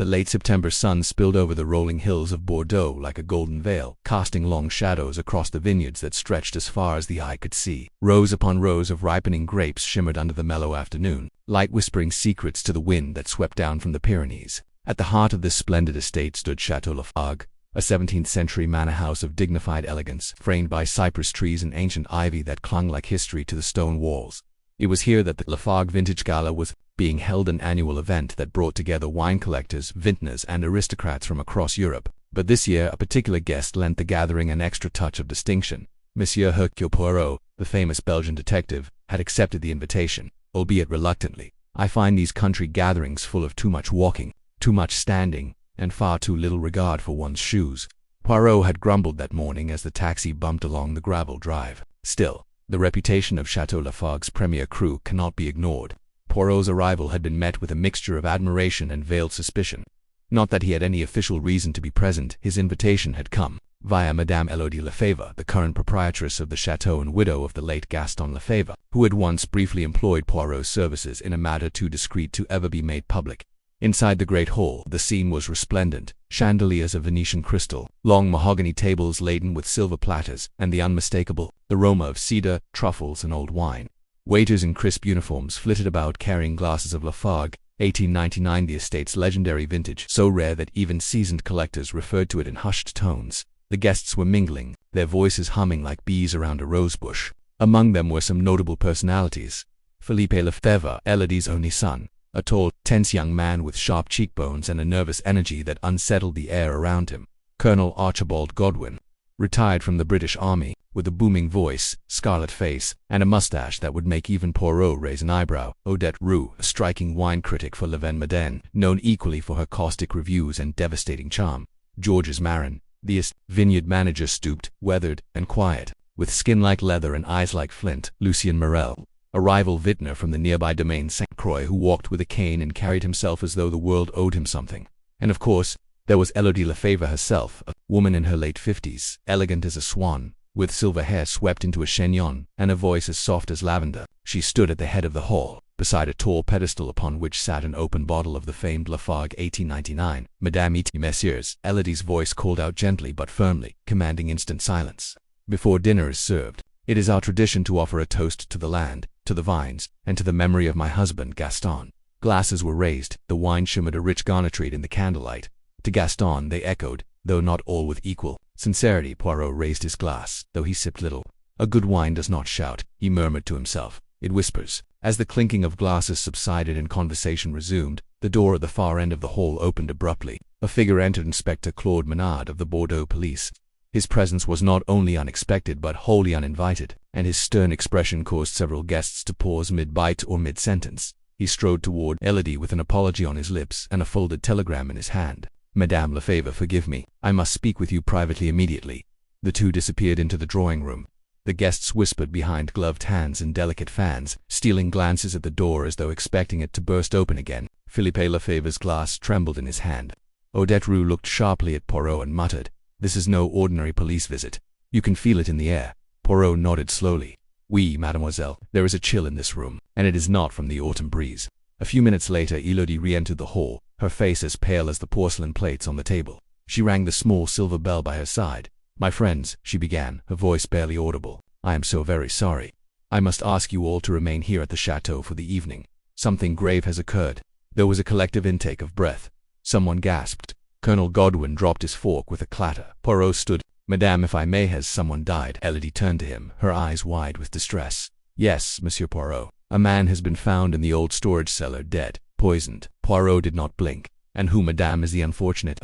The late September sun spilled over the rolling hills of Bordeaux like a golden veil, casting long shadows across the vineyards that stretched as far as the eye could see. Rows upon rows of ripening grapes shimmered under the mellow afternoon, light whispering secrets to the wind that swept down from the Pyrenees. At the heart of this splendid estate stood Château de Largent, a 17th-century manor house of dignified elegance, framed by cypress trees and ancient ivy that clung like history to the stone walls. It was here that the Largent Vintage Gala was being held, an annual event that brought together wine collectors, vintners, and aristocrats from across Europe. But this year a particular guest lent the gathering an extra touch of distinction. Monsieur Hercule Poirot, the famous Belgian detective, had accepted the invitation, albeit reluctantly. I find these country gatherings full of too much walking, too much standing, and far too little regard for one's shoes. Poirot had grumbled that morning as the taxi bumped along the gravel drive. Still, the reputation of Château Largent's premier cru cannot be ignored. Poirot's arrival had been met with a mixture of admiration and veiled suspicion. Not that he had any official reason to be present, his invitation had come via Madame Élodie Lefebvre, the current proprietress of the chateau and widow of the late Gaston Lefebvre, who had once briefly employed Poirot's services in a matter too discreet to ever be made public. Inside the great hall, the scene was resplendent. Chandeliers of Venetian crystal, long mahogany tables laden with silver platters, and the unmistakable aroma of cedar, truffles, and old wine. Waiters in crisp uniforms flitted about carrying glasses of Largent, 1899, the estate's legendary vintage, so rare that even seasoned collectors referred to it in hushed tones. The guests were mingling, their voices humming like bees around a rosebush. Among them were some notable personalities. Philippe Lefebvre, Élodie's only son, a tall, tense young man with sharp cheekbones and a nervous energy that unsettled the air around him. Colonel Archibald Godwin, retired from the British Army, with a booming voice, scarlet face, and a mustache that would make even Poirot raise an eyebrow. Odette Roux, a striking wine critic for Le Vin Moderne, known equally for her caustic reviews and devastating charm. Georges Marin, the vineyard manager, stooped, weathered, and quiet, with skin like leather and eyes like flint. Lucien Morel, a rival vintner from the nearby domain Saint Croix, who walked with a cane and carried himself as though the world owed him something. And of course, there was Élodie Lefebvre herself, a woman in her late 50s, elegant as a swan, with silver hair swept into a chignon, and a voice as soft as lavender. She stood at the head of the hall, beside a tall pedestal upon which sat an open bottle of the famed Largent 1899. Madame et Messieurs, Élodie's voice called out gently but firmly, commanding instant silence. Before dinner is served, it is our tradition to offer a toast to the land, to the vines, and to the memory of my husband, Gaston. Glasses were raised, the wine shimmered a rich garniture in the candlelight. To Gaston they echoed, though not all with equal sincerity. Poirot raised his glass, though he sipped little. A good wine does not shout, he murmured to himself. It whispers. As the clinking of glasses subsided and conversation resumed, the door at the far end of the hall opened abruptly. A figure entered, Inspector Claude Menard of the Bordeaux police. His presence was not only unexpected but wholly uninvited, and his stern expression caused several guests to pause mid-bite or mid-sentence. He strode toward Élodie with an apology on his lips and a folded telegram in his hand. Madame Lefebvre, forgive me. I must speak with you privately immediately. The two disappeared into the drawing room. The guests whispered behind gloved hands and delicate fans, stealing glances at the door as though expecting it to burst open again. Philippe Lefebvre's glass trembled in his hand. Odette Roux looked sharply at Poirot and muttered, "This is no ordinary police visit. You can feel it in the air." Poirot nodded slowly. "Oui, mademoiselle, there is a chill in this room, and it is not from the autumn breeze." A few minutes later Élodie re-entered the hall, her face as pale as the porcelain plates on the table. She rang the small silver bell by her side. "My friends," she began, her voice barely audible, "I am so very sorry. I must ask you all to remain here at the chateau for the evening. Something grave has occurred." There was a collective intake of breath. Someone gasped. Colonel Godwin dropped his fork with a clatter. Poirot stood. "Madame, if I may, has someone died?" Élodie turned to him, her eyes wide with distress. "Yes, Monsieur Poirot. A man has been found in the old storage cellar, dead, poisoned." Poirot did not blink. "And who, madame, is the unfortunate?"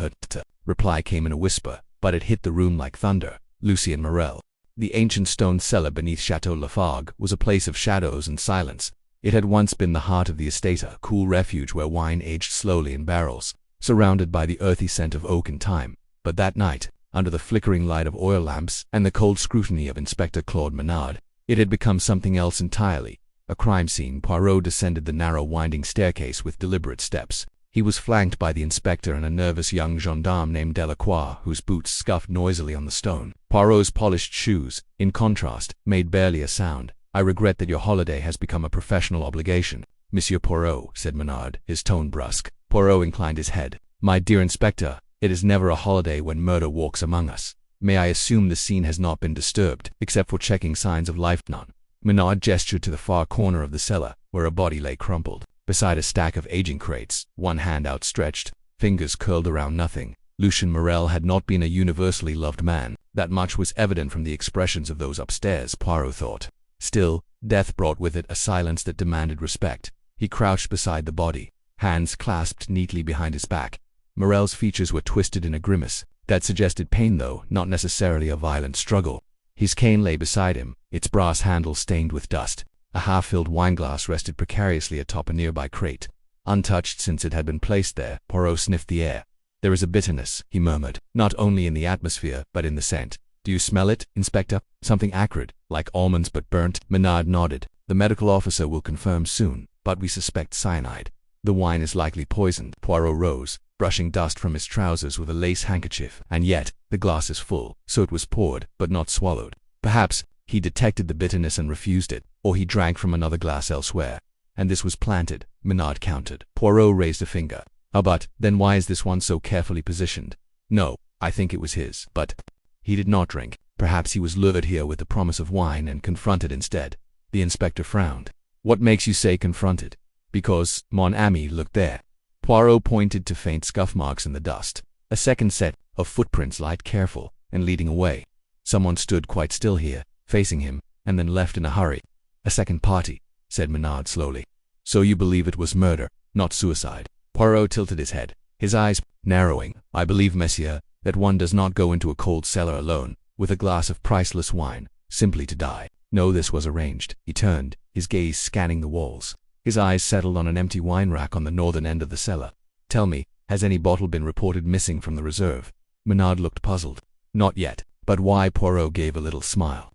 Reply came in a whisper, but it hit the room like thunder. "Lucien Morel." The ancient stone cellar beneath Château Largent was a place of shadows and silence. It had once been the heart of the estate, a cool refuge where wine aged slowly in barrels, surrounded by the earthy scent of oak and thyme. But that night, under the flickering light of oil lamps and the cold scrutiny of Inspector Claude Menard, it had become something else entirely. A crime scene. Poirot descended the narrow winding staircase with deliberate steps. He was flanked by the inspector and a nervous young gendarme named Delacroix, whose boots scuffed noisily on the stone. Poirot's polished shoes, in contrast, made barely a sound. "I regret that your holiday has become a professional obligation, Monsieur Poirot," said Menard, his tone brusque. Poirot inclined his head. My dear Inspector, it is never a holiday when murder walks among us. May I assume the scene has not been disturbed, except for checking signs of life? None. Menard gestured to the far corner of the cellar, where a body lay crumpled, beside a stack of aging crates, one hand outstretched, fingers curled around nothing. Lucien Morel had not been a universally loved man. That much was evident from the expressions of those upstairs, Poirot thought. Still, death brought with it a silence that demanded respect. He crouched beside the body, hands clasped neatly behind his back. Morel's features were twisted in a grimace that suggested pain, though not necessarily a violent struggle. His cane lay beside him, its brass handle stained with dust. A half-filled wineglass rested precariously atop a nearby crate. Untouched since it had been placed there, Poirot sniffed the air. There is a bitterness, he murmured, not only in the atmosphere, but in the scent. Do you smell it, Inspector? Something acrid, like almonds but burnt? Menard nodded. The medical officer will confirm soon, but we suspect cyanide. The wine is likely poisoned. Poirot rose, brushing dust from his trousers with a lace handkerchief. And yet, the glass is full, so it was poured, but not swallowed. Perhaps he detected the bitterness and refused it, or he drank from another glass elsewhere. And this was planted, Menard countered. Poirot raised a finger. But then why is this one so carefully positioned? No, I think it was his. But he did not drink. Perhaps he was lured here with the promise of wine and confronted instead. The inspector frowned. What makes you say confronted? Because, mon ami, look there. Poirot pointed to faint scuff marks in the dust. A second set of footprints, light, careful, and leading away. Someone stood quite still here, facing him, and then left in a hurry. A second party, said Menard slowly. So you believe it was murder, not suicide? Poirot tilted his head, his eyes narrowing. I believe, monsieur, that one does not go into a cold cellar alone, with a glass of priceless wine, simply to die. No, this was arranged. He turned, his gaze scanning the walls. His eyes settled on an empty wine rack on the northern end of the cellar. Tell me, has any bottle been reported missing from the reserve? Menard looked puzzled. Not yet. But why? Poirot gave a little smile.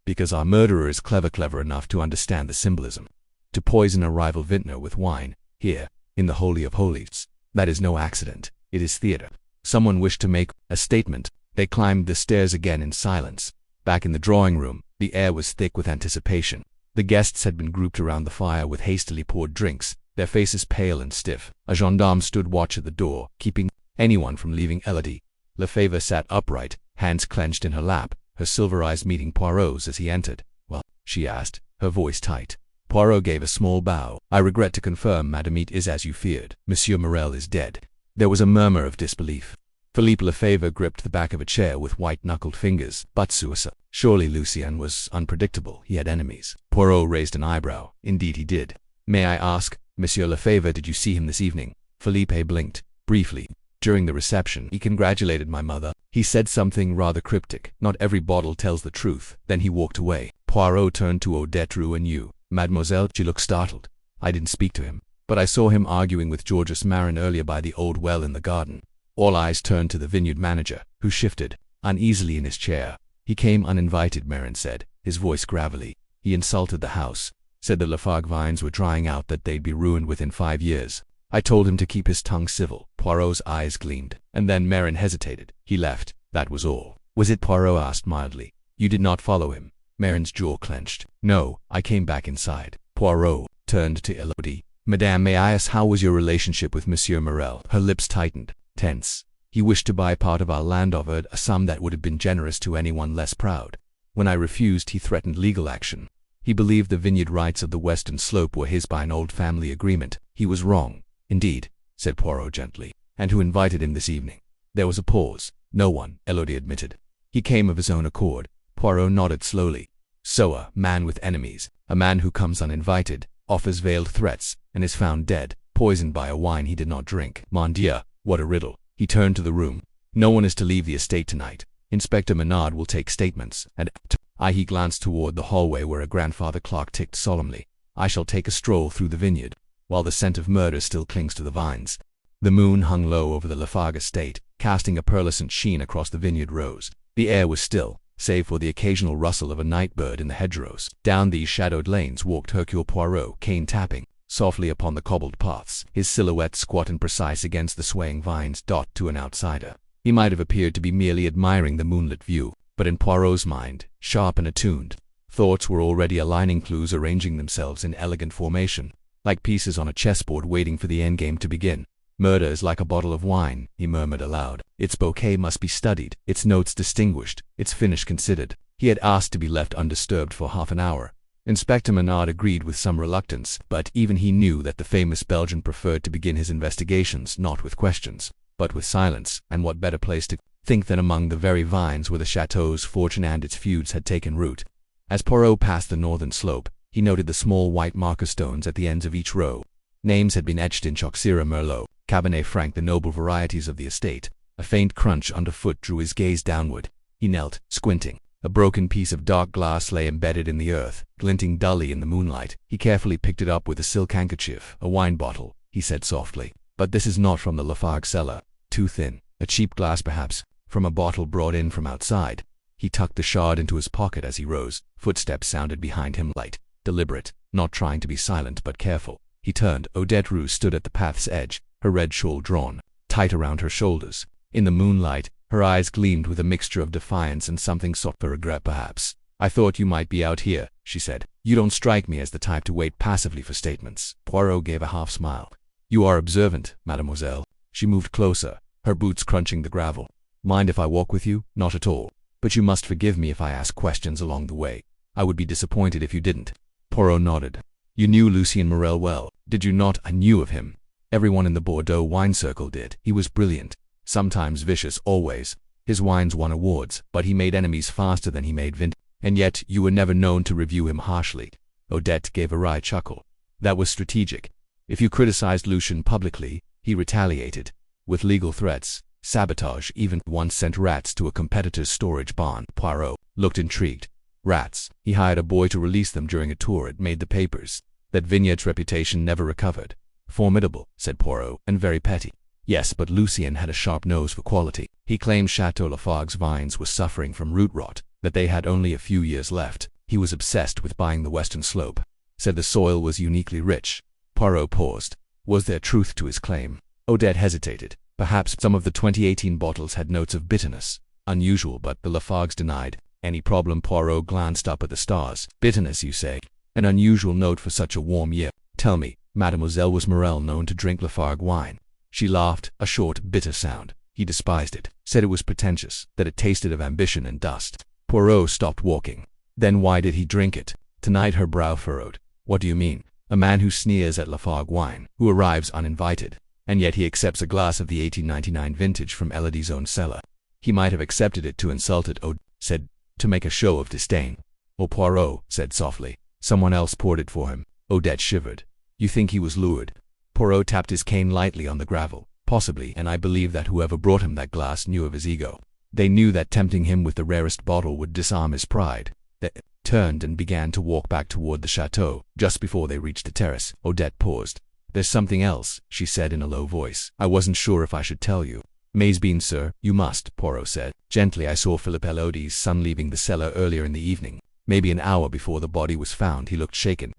Because our murderer is clever enough to understand the symbolism. To poison a rival vintner with wine, here, in the Holy of Holies. That is no accident. It is theater. Someone wished to make a statement. They climbed the stairs again in silence. Back in the drawing room, the air was thick with anticipation. The guests had been grouped around the fire with hastily poured drinks, their faces pale and stiff. A gendarme stood watch at the door, keeping anyone from leaving Elodie. Lefebvre sat upright, hands clenched in her lap, her silver eyes meeting Poirot's as he entered. Well, she asked, her voice tight. Poirot gave a small bow. I regret to confirm, madame, it is as you feared. Monsieur Morel is dead. There was a murmur of disbelief. Philippe Lefebvre gripped the back of a chair with white-knuckled fingers. But suicide. Surely Lucien was unpredictable. He had enemies. Poirot raised an eyebrow. Indeed he did. May I ask, Monsieur Lefebvre, did you see him this evening? Philippe blinked. Briefly. During the reception, he congratulated my mother. He said something rather cryptic. Not every bottle tells the truth. Then he walked away. Poirot turned to Odette Roux and you. Mademoiselle, she looked startled. I didn't speak to him, but I saw him arguing with Georges Marin earlier by the old well in the garden. All eyes turned to the vineyard manager, who shifted uneasily in his chair. He came uninvited, Marin said, his voice gravelly. He insulted the house, said the Lafargue vines were drying out, that they'd be ruined within 5 years. I told him to keep his tongue civil. Poirot's eyes gleamed, and then Marin hesitated. He left, that was all. Was it? Poirot asked mildly. You did not follow him? Marin's jaw clenched. No, I came back inside. Poirot turned to Elodie. Madame, may I ask, how was your relationship with Monsieur Morel? Her lips tightened, tense. He wished to buy part of our land, offered a sum that would have been generous to anyone less proud. When I refused, he threatened legal action. He believed the vineyard rights of the western slope were his by an old family agreement. He was wrong. Indeed, said Poirot gently. And who invited him this evening? There was a pause. No one, Elodie admitted. He came of his own accord. Poirot nodded slowly. So a man with enemies, a man who comes uninvited, offers veiled threats, and is found dead, poisoned by a wine he did not drink. Mon Dieu, what a riddle. He turned to the room. No one is to leave the estate tonight. Inspector Menard will take statements, and he glanced toward the hallway where a grandfather clock ticked solemnly. I shall take a stroll through the vineyard, while the scent of murder still clings to the vines. The moon hung low over the Lafargue estate, casting a pearlescent sheen across the vineyard rows. The air was still, save for the occasional rustle of a night bird in the hedgerows. Down these shadowed lanes walked Hercule Poirot, cane tapping softly upon the cobbled paths, his silhouette squat and precise against the swaying vines. To an outsider, he might have appeared to be merely admiring the moonlit view, but in Poirot's mind, sharp and attuned, thoughts were already aligning, clues arranging themselves in elegant formation, like pieces on a chessboard waiting for the endgame to begin. Murder is like a bottle of wine, he murmured aloud. Its bouquet must be studied, its notes distinguished, its finish considered. He had asked to be left undisturbed for half an hour. Inspector Menard agreed with some reluctance, but even he knew that the famous Belgian preferred to begin his investigations not with questions, but with silence, and what better place to think than among the very vines where the chateau's fortune and its feuds had taken root. As Poirot passed the northern slope, he noted the small white marker stones at the ends of each row. Names had been etched in Choxera Merlot, Cabernet Franc, the noble varieties of the estate. A faint crunch underfoot drew his gaze downward. He knelt, squinting. A broken piece of dark glass lay embedded in the earth, glinting dully in the moonlight. He carefully picked it up with a silk handkerchief. A wine bottle, he said softly. But this is not from the Lafargue cellar. Too thin. A cheap glass perhaps, from a bottle brought in from outside. He tucked the shard into his pocket as he rose. Footsteps sounded behind him, light, deliberate, not trying to be silent but careful. He turned. Odette Roux stood at the path's edge, her red shawl drawn tight around her shoulders. In the moonlight, her eyes gleamed with a mixture of defiance and something sought for regret perhaps. "I thought you might be out here," she said. "You don't strike me as the type to wait passively for statements." Poirot gave a half smile. "You are observant, mademoiselle." She moved closer, her boots crunching the gravel. "Mind if I walk with you?" "Not at all. But you must forgive me if I ask questions along the way. I would be disappointed if you didn't." Poirot nodded. "You knew Lucien Morel well, did you not?" "I knew of him. Everyone in the Bordeaux wine circle did. He was brilliant. Sometimes vicious, always. His wines won awards, but he made enemies faster than he made vin. And yet you were never known to review him harshly." Odette gave a wry chuckle. "That was strategic. If you criticized Lucien publicly, he retaliated. With legal threats, sabotage, even once sent rats to a competitor's storage barn." Poirot looked intrigued. "Rats. He hired a boy to release them during a tour. It made the papers. That Vineyard's reputation never recovered." "Formidable," said Poirot, "and very petty." "Yes, but Lucien had a sharp nose for quality. He claimed Château Lafargue's vines were suffering from root rot, that they had only a few years left. He was obsessed with buying the western slope. Said the soil was uniquely rich." Poirot paused. Was there truth to his claim? Odette hesitated. Perhaps some of the 2018 bottles had notes of bitterness. Unusual, but the Lafargues denied. "Any problem?" Poirot glanced up at the stars. "Bitterness, you say? An unusual note for such a warm year. Tell me, Mademoiselle, was Morel known to drink Lafargue wine?" She laughed, a short, bitter sound. He despised it, said it was pretentious, that it tasted of ambition and dust. Poirot stopped walking. "Then why did he drink it?" Tonight her brow furrowed. "What do you mean?" "A man who sneers at Lafargue wine, who arrives uninvited, and yet he accepts a glass of the 1899 vintage from Elodie's own cellar. He might have accepted it to insult it," Odette said, "to make a show of disdain." "Oh," Poirot said softly. "Someone else poured it for him." Odette shivered. "You think he was lured?" Poirot tapped his cane lightly on the gravel. "Possibly, and I believe that whoever brought him that glass knew of his ego. They knew that tempting him with the rarest bottle would disarm his pride." They turned and began to walk back toward the chateau. Just before they reached the terrace, Odette paused. "There's something else," she said in a low voice. "I wasn't sure if I should tell you." "Maize beans, sir, you must," Poirot said. Gently, "I saw Philippe Elodie's son leaving the cellar earlier in the evening. Maybe an hour before the body was found. He looked shaken.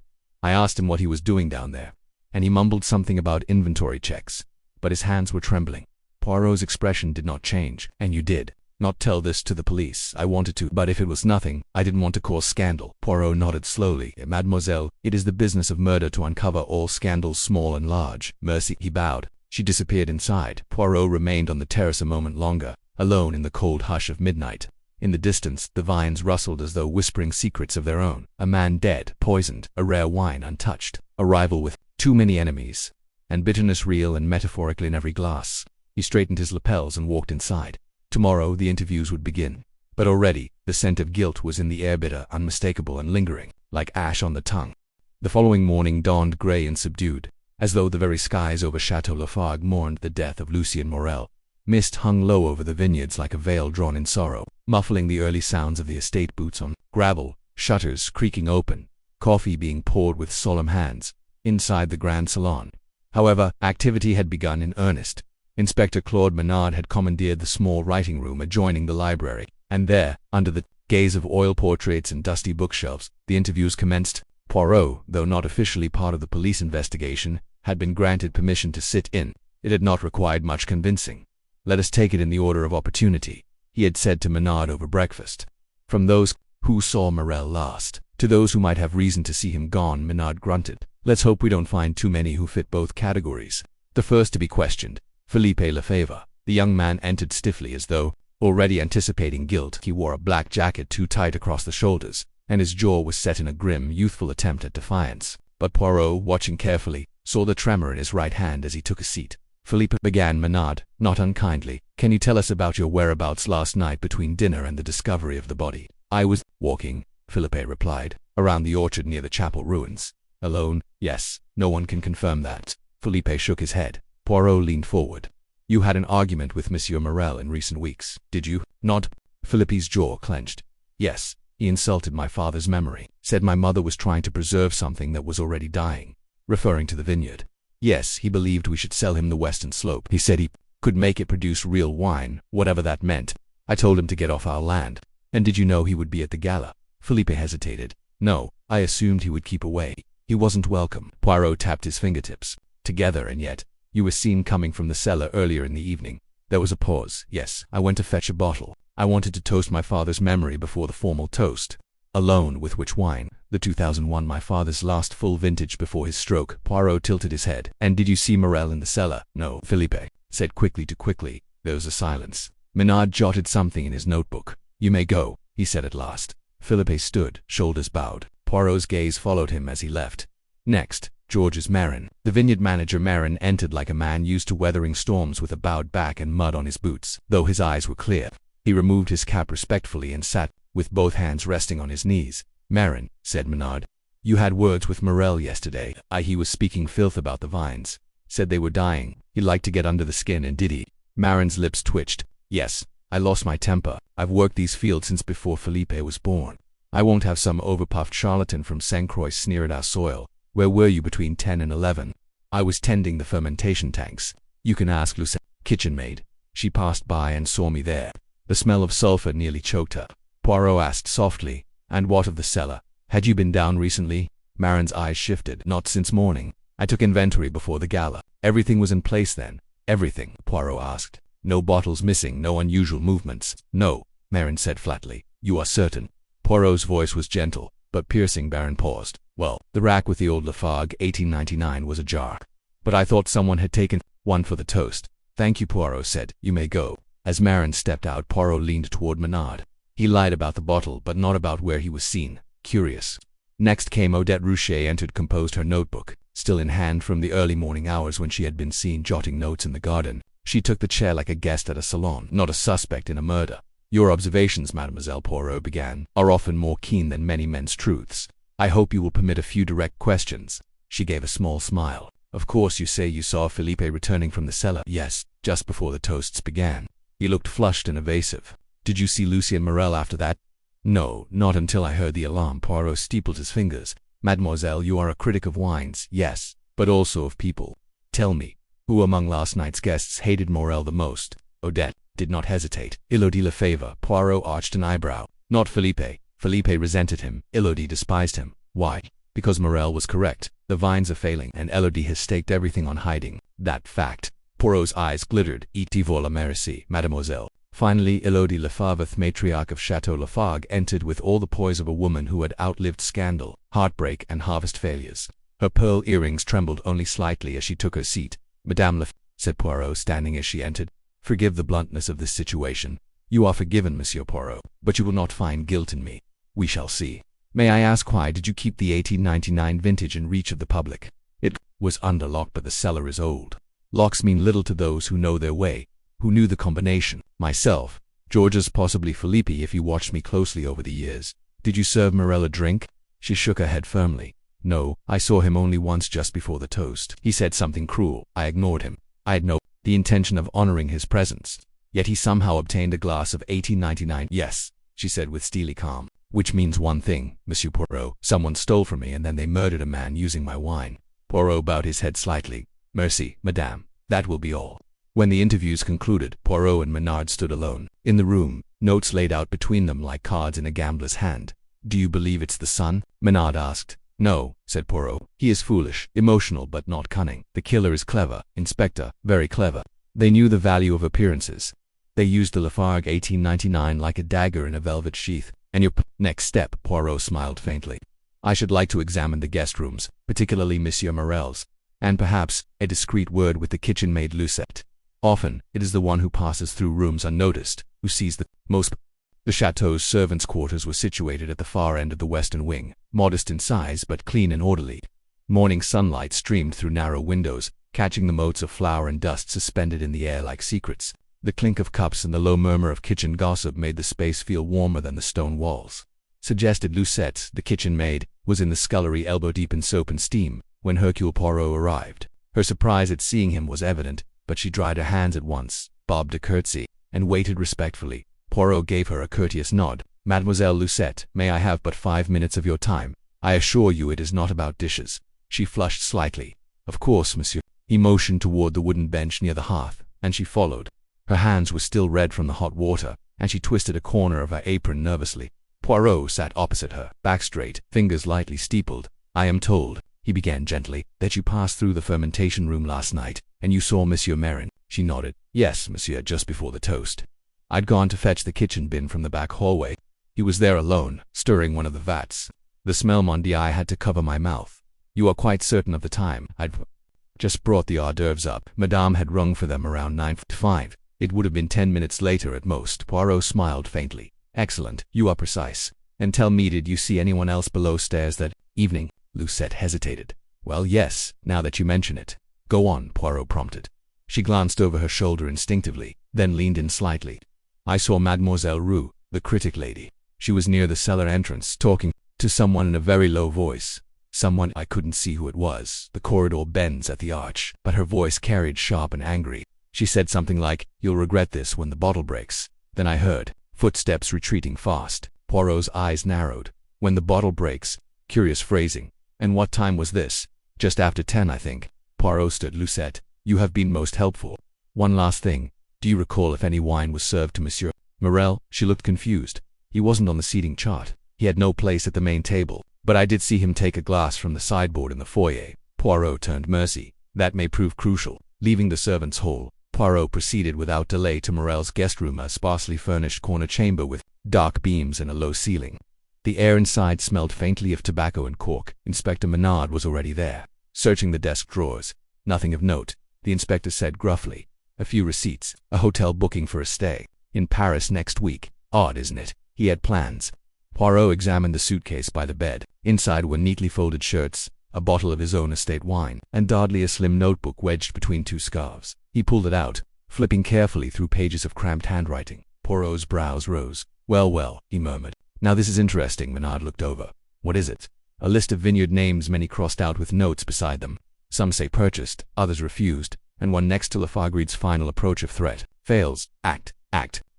I asked him what he was doing down there, and he mumbled something about inventory checks, but his hands were trembling." Poirot's expression did not change. "And you did not tell this to the police?" "I wanted to, but if it was nothing, I didn't want to cause scandal." Poirot nodded slowly. "Mademoiselle, it is the business of murder to uncover all scandals, small and large." "Mercy." He bowed. She disappeared inside. Poirot remained on the terrace a moment longer, alone in the cold hush of midnight. In the distance, the vines rustled as though whispering secrets of their own. A man dead, poisoned, a rare wine untouched, a rival with too many enemies, and bitterness real and metaphorical in every glass. He straightened his lapels and walked inside. Tomorrow the interviews would begin. But already, the scent of guilt was in the air, bitter, unmistakable and lingering, like ash on the tongue. The following morning dawned grey and subdued, as though the very skies over Château Lafargue mourned the death of Lucien Morel. Mist hung low over the vineyards like a veil drawn in sorrow, muffling the early sounds of the estate, boots on gravel, shutters creaking open, coffee being poured with solemn hands, inside the grand salon. However, activity had begun in earnest. Inspector Claude Menard had commandeered the small writing room adjoining the library, and there, under the gaze of oil portraits and dusty bookshelves, the interviews commenced. Poirot, though not officially part of the police investigation, had been granted permission to sit in. It had not required much convincing. "Let us take it in the order of opportunity," he had said to Menard over breakfast. "From those who saw Morel last, to those who might have reason to see him gone," Menard grunted. "Let's hope we don't find too many who fit both categories." The first to be questioned, Philippe Lefebvre. The young man entered stiffly as though already anticipating guilt. He wore a black jacket too tight across the shoulders, and his jaw was set in a grim, youthful attempt at defiance. But Poirot, watching carefully, saw the tremor in his right hand as he took a seat. Philippe, began Menard, not unkindly, can you tell us about your whereabouts last night between dinner and the discovery of the body? I was walking, Philippe replied, around the orchard near the chapel ruins. Alone? Yes. No one can confirm that. Philippe shook his head. Poirot leaned forward. You had an argument with Monsieur Morel in recent weeks, did you? Not. Philippe's jaw clenched. Yes. He insulted my father's memory, said my mother was trying to preserve something that was already dying, referring to the vineyard. Yes, he believed we should sell him the western slope. He said he could make it produce real wine, whatever that meant. I told him to get off our land. And did you know he would be at the gala? Philippe hesitated. No, I assumed he would keep away. He wasn't welcome. Poirot tapped his fingertips together, and yet, you were seen coming from the cellar earlier in the evening. There was a pause. Yes, I went to fetch a bottle. I wanted to toast my father's memory before the formal toast. Alone with which wine? The 2001, my father's last full vintage before his stroke. Poirot tilted his head. And did you see Morel in the cellar? No, Philippe said quickly. There was a silence. Menard jotted something in his notebook. You may go, he said at last. Philippe stood, shoulders bowed. Poirot's gaze followed him as he left. Next, Georges Marin. The vineyard manager Marin entered like a man used to weathering storms with a bowed back and mud on his boots, though his eyes were clear. He removed his cap respectfully and sat, with both hands resting on his knees. Marin, said Menard, you had words with Morel yesterday. He was speaking filth about the vines. Said they were dying. He liked to get under the skin, and did he? Marin's lips twitched. Yes, I lost my temper. I've worked these fields since before Philippe was born. I won't have some overpuffed charlatan from St. Croix sneer at our soil. Where were you between 10 and 11? I was tending the fermentation tanks. You can ask Lucette, kitchen maid. She passed by and saw me there. The smell of sulfur nearly choked her. Poirot asked softly, and what of the cellar? Had you been down recently? Marin's eyes shifted. Not since morning. I took inventory before the gala. Everything was in place then. Everything? Poirot asked. No bottles missing, no unusual movements. No, Marin said flatly. You are certain? Poirot's voice was gentle, but piercing. Baron paused. Well, the rack with the old Lafargue 1899 was ajar. But I thought someone had taken one for the toast. Thank you, Poirot said. You may go. As Marin stepped out, Poirot leaned toward Menard. He lied about the bottle, but not about where he was seen. Curious. Next came Odette Rouchet, entered, composed her notebook, still in hand from the early morning hours when she had been seen jotting notes in the garden. She took the chair like a guest at a salon, not a suspect in a murder. Your observations, Mademoiselle, Poirot began, are often more keen than many men's truths. I hope you will permit a few direct questions. She gave a small smile. Of course you say you saw Philippe returning from the cellar. Yes, just before the toasts began. He looked flushed and evasive. Did you see Lucien Morel after that? No, not until I heard the alarm. Poirot steepled his fingers. Mademoiselle, you are a critic of wines, yes, but also of people. Tell me, who among last night's guests hated Morel the most? Odette did not hesitate. Élodie Lefebvre. Poirot arched an eyebrow. Not Philippe. Philippe resented him. Élodie despised him. Why? Because Morel was correct. The vines are failing, and Élodie has staked everything on hiding that fact. Poirot's eyes glittered. Et voilà, merci, mademoiselle. Finally, Élodie Lefebvre, matriarch of Château Lafargue, entered with all the poise of a woman who had outlived scandal, heartbreak, and harvest failures. Her pearl earrings trembled only slightly as she took her seat. Madame Lefebvre, said Poirot, standing as she entered, forgive the bluntness of this situation. You are forgiven, Monsieur Poirot, but you will not find guilt in me. We shall see. May I ask why did you keep the 1899 vintage in reach of the public? It was under lock, but the cellar is old. Locks mean little to those who know their way, who knew the combination. Myself, Georges, possibly Philippe if you watched me closely over the years. Did you serve Morel a drink? She shook her head firmly. No, I saw him only once just before the toast. He said something cruel. I ignored him. I had no intention of honoring his presence. Yet he somehow obtained a glass of 1899. Yes, she said with steely calm. Which means one thing, Monsieur Poirot. Someone stole from me and then they murdered a man using my wine. Poirot bowed his head slightly. Merci, madame. That will be all. When the interviews concluded, Poirot and Menard stood alone. In the room, notes laid out between them like cards in a gambler's hand. Do you believe it's the son? Menard asked. No, said Poirot. He is foolish, emotional but not cunning. The killer is clever, Inspector, very clever. They knew the value of appearances. They used the Lafargue 1899 like a dagger in a velvet sheath. And your next step, Poirot smiled faintly. I should like to examine the guest rooms, particularly Monsieur Morel's. and perhaps a discreet word with the kitchen maid Lucette. Often, it is the one who passes through rooms unnoticed, who sees the most. The chateau's servants' quarters were situated at the far end of the western wing, modest in size but clean and orderly. Morning sunlight streamed through narrow windows, catching the motes of flour and dust suspended in the air like secrets. The clink of cups and the low murmur of kitchen gossip made the space feel warmer than the stone walls. Suggested Lucette, the kitchen maid, was in the scullery elbow-deep in soap and steam when Hercule Poirot arrived. Her surprise at seeing him was evident, but she dried her hands at once, bobbed a curtsy, and waited respectfully. Poirot gave her a courteous nod. "Mademoiselle Lucette, may I have but 5 minutes of your time? I assure you it is not about dishes." She flushed slightly. "Of course, monsieur." He motioned toward the wooden bench near the hearth, and she followed. Her hands were still red from the hot water, and she twisted a corner of her apron nervously. Poirot sat opposite her, back straight, fingers lightly steepled. "I am told," he began gently, "that you passed through the fermentation room last night, and you saw Monsieur Merin." She nodded. "Yes, monsieur, just before the toast. I'd gone to fetch the kitchen bin from the back hallway. He was there alone, stirring one of the vats. The smell, mon Dieu, I had to cover my mouth." "You are quite certain of the time?" "I'd just brought the hors d'oeuvres up. Madame had rung for them around 9:05. It would have been 10 minutes later at most." Poirot smiled faintly. "Excellent, you are precise. And tell me, did you see anyone else below stairs that evening?" Lucette hesitated. "Well, yes, now that you mention it." "Go on," Poirot prompted. She glanced over her shoulder instinctively, then leaned in slightly. "I saw Mademoiselle Rue, the critic lady. She was near the cellar entrance, talking to someone in a very low voice. Someone, I couldn't see who it was. The corridor bends at the arch, but her voice carried sharp and angry. She said something like, 'You'll regret this when the bottle breaks.' Then I heard footsteps retreating fast." Poirot's eyes narrowed. "When the bottle breaks." Curious phrasing. "And what time was this?" "Just after 10, I think." Poirot stood. "Lucette, you have been most helpful. One last thing. Do you recall if any wine was served to Monsieur Morel?" She looked confused. "He wasn't on the seating chart. He had no place at the main table, but I did see him take a glass from the sideboard in the foyer." Poirot turned mercy. "That may prove crucial." Leaving the servants' hall, Poirot proceeded without delay to Morel's guest room, a sparsely furnished corner chamber with dark beams and a low ceiling. The air inside smelled faintly of tobacco and cork. Inspector Vineyard was already there, searching the desk drawers. "Nothing of note," the inspector said gruffly. "A few receipts, a hotel booking for a stay in Paris next week. Odd, isn't it?" He had plans. Poirot examined the suitcase by the bed. Inside were neatly folded shirts, a bottle of his own estate wine, and oddly a slim notebook wedged between two scarves. He pulled it out, flipping carefully through pages of cramped handwriting. Poirot's brows rose. Well, he murmured. "Now this is interesting." Vineyard looked over. "What is it?" "A list of vineyard names, many crossed out with notes beside them. Some say purchased, others refused, and one next to Lafargue's final approach of threat. Fails. Act.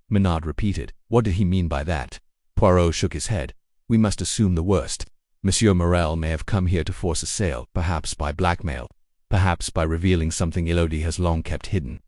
Vineyard repeated. "What did he mean by that?" Poirot shook his head. "We must assume the worst. Monsieur Morel may have come here to force a sale, perhaps by blackmail, perhaps by revealing something Elodie has long kept hidden."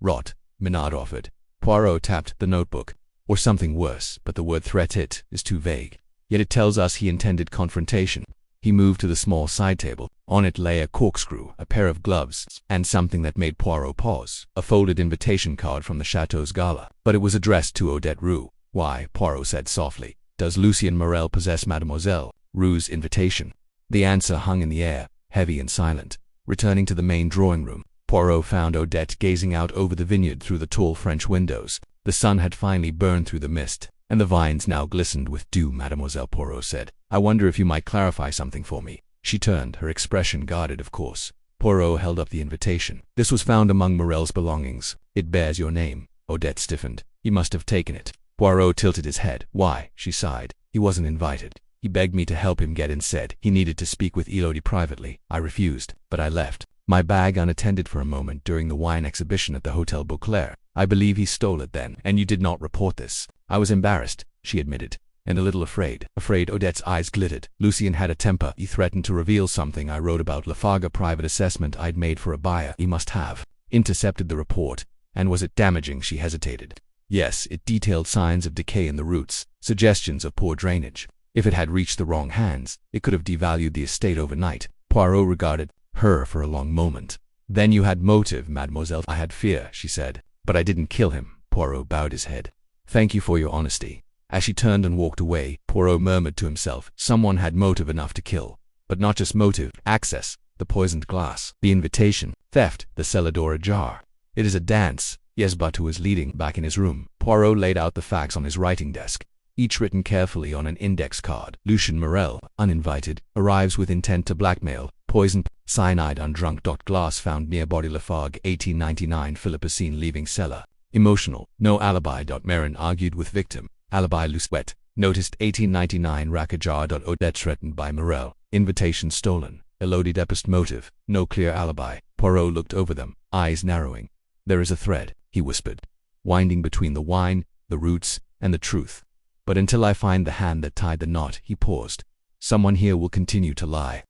Rot, Vineyard offered. Poirot tapped the notebook. "Or something worse, but the word threat is too vague. Yet it tells us he intended confrontation." He moved to the small side table. On it lay a corkscrew, a pair of gloves, and something that made Poirot pause. A folded invitation card from the chateau's gala. But it was addressed to Odette Rue. "Why," Poirot said softly, "does Lucien Morel possess Mademoiselle Rue's invitation?" The answer hung in the air, heavy and silent. Returning to the main drawing room, Poirot found Odette gazing out over the vineyard through the tall French windows. The sun had finally burned through the mist, and the vines now glistened with dew. "Mademoiselle," Poirot said, "I wonder if you might clarify something for me." She turned, her expression guarded, of course. Poirot held up the invitation. "This was found among Morel's belongings. It bears your name." Odette stiffened. "He must have taken it." Poirot tilted his head. "Why?" She sighed. "He wasn't invited. He begged me to help him get in, said he needed to speak with Elodie privately. I refused, but I left my bag unattended for a moment during the wine exhibition at the Hotel Beauclair. I believe he stole it then." "And you did not report this?" "I was embarrassed," she admitted, "and a little afraid." "Afraid?" Odette's eyes glittered. "Lucien had a temper. He threatened to reveal something I wrote about Lafargue, private assessment I'd made for a buyer. He must have intercepted the report. And was it damaging?" She hesitated. "Yes, it detailed signs of decay in the roots, suggestions of poor drainage. If it had reached the wrong hands, it could have devalued the estate overnight." Poirot regarded her for a long moment. "Then you had motive, mademoiselle." "I had fear," she said, "but I didn't kill him." Poirot bowed his head. "Thank you for your honesty." As she turned and walked away, Poirot murmured to himself, someone had motive enough to kill. But not just motive, access. the poisoned glass, the invitation, theft, the cellar door ajar. It is a dance. Yes, but who is leading? Back in his room, Poirot laid out the facts on his writing desk, each written carefully on an index card. Lucien Morel, uninvited, arrives with intent to blackmail, poison, cyanide undrunk. Glass found near body Lafargue 1899. Philippe seen leaving cellar. Emotional, no alibi. Marin argued with victim. Alibi Lucette. Noticed 1899 rack jar. Odette threatened by Morel. Invitation stolen. Elodie deposed motive. No clear alibi. Poirot looked over them, eyes narrowing. There is a thread, he whispered, winding between the wine, the roots, and the truth. But until I find the hand that tied the knot, he paused. Someone here will continue to lie.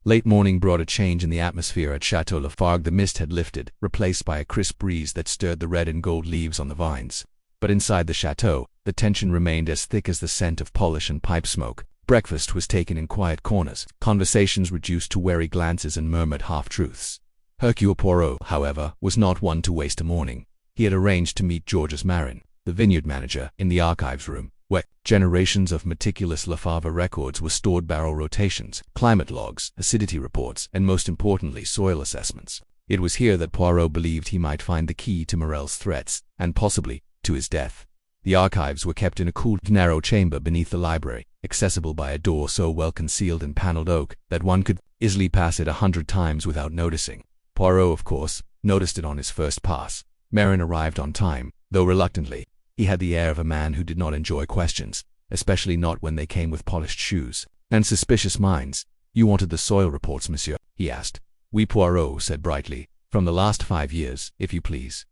Late morning brought a change in the atmosphere at Château Lafargue. The mist had lifted, replaced by a crisp breeze that stirred the red and gold leaves on the vines. But inside the chateau, the tension remained as thick as the scent of polish and pipe smoke. Breakfast was taken in quiet corners, conversations reduced to wary glances and murmured half-truths. Hercule Poirot, however, was not one to waste a morning. He had arranged to meet Georges Marin, the vineyard manager, in the archives room, where generations of meticulous Lefebvre records were stored, barrel rotations, climate logs, acidity reports, and most importantly, soil assessments. It was here that Poirot believed he might find the key to Morel's threats, and possibly to his death. The archives were kept in a cool, narrow chamber beneath the library, accessible by a door so well concealed in paneled oak that one could easily pass it 100 times without noticing. Poirot, of course, noticed it on his first pass. Marin arrived on time, though reluctantly. He had the air of a man who did not enjoy questions, especially not when they came with polished shoes and suspicious minds. You wanted the soil reports, monsieur? He asked. Oui, Poirot said brightly. From the last 5 years, if you please.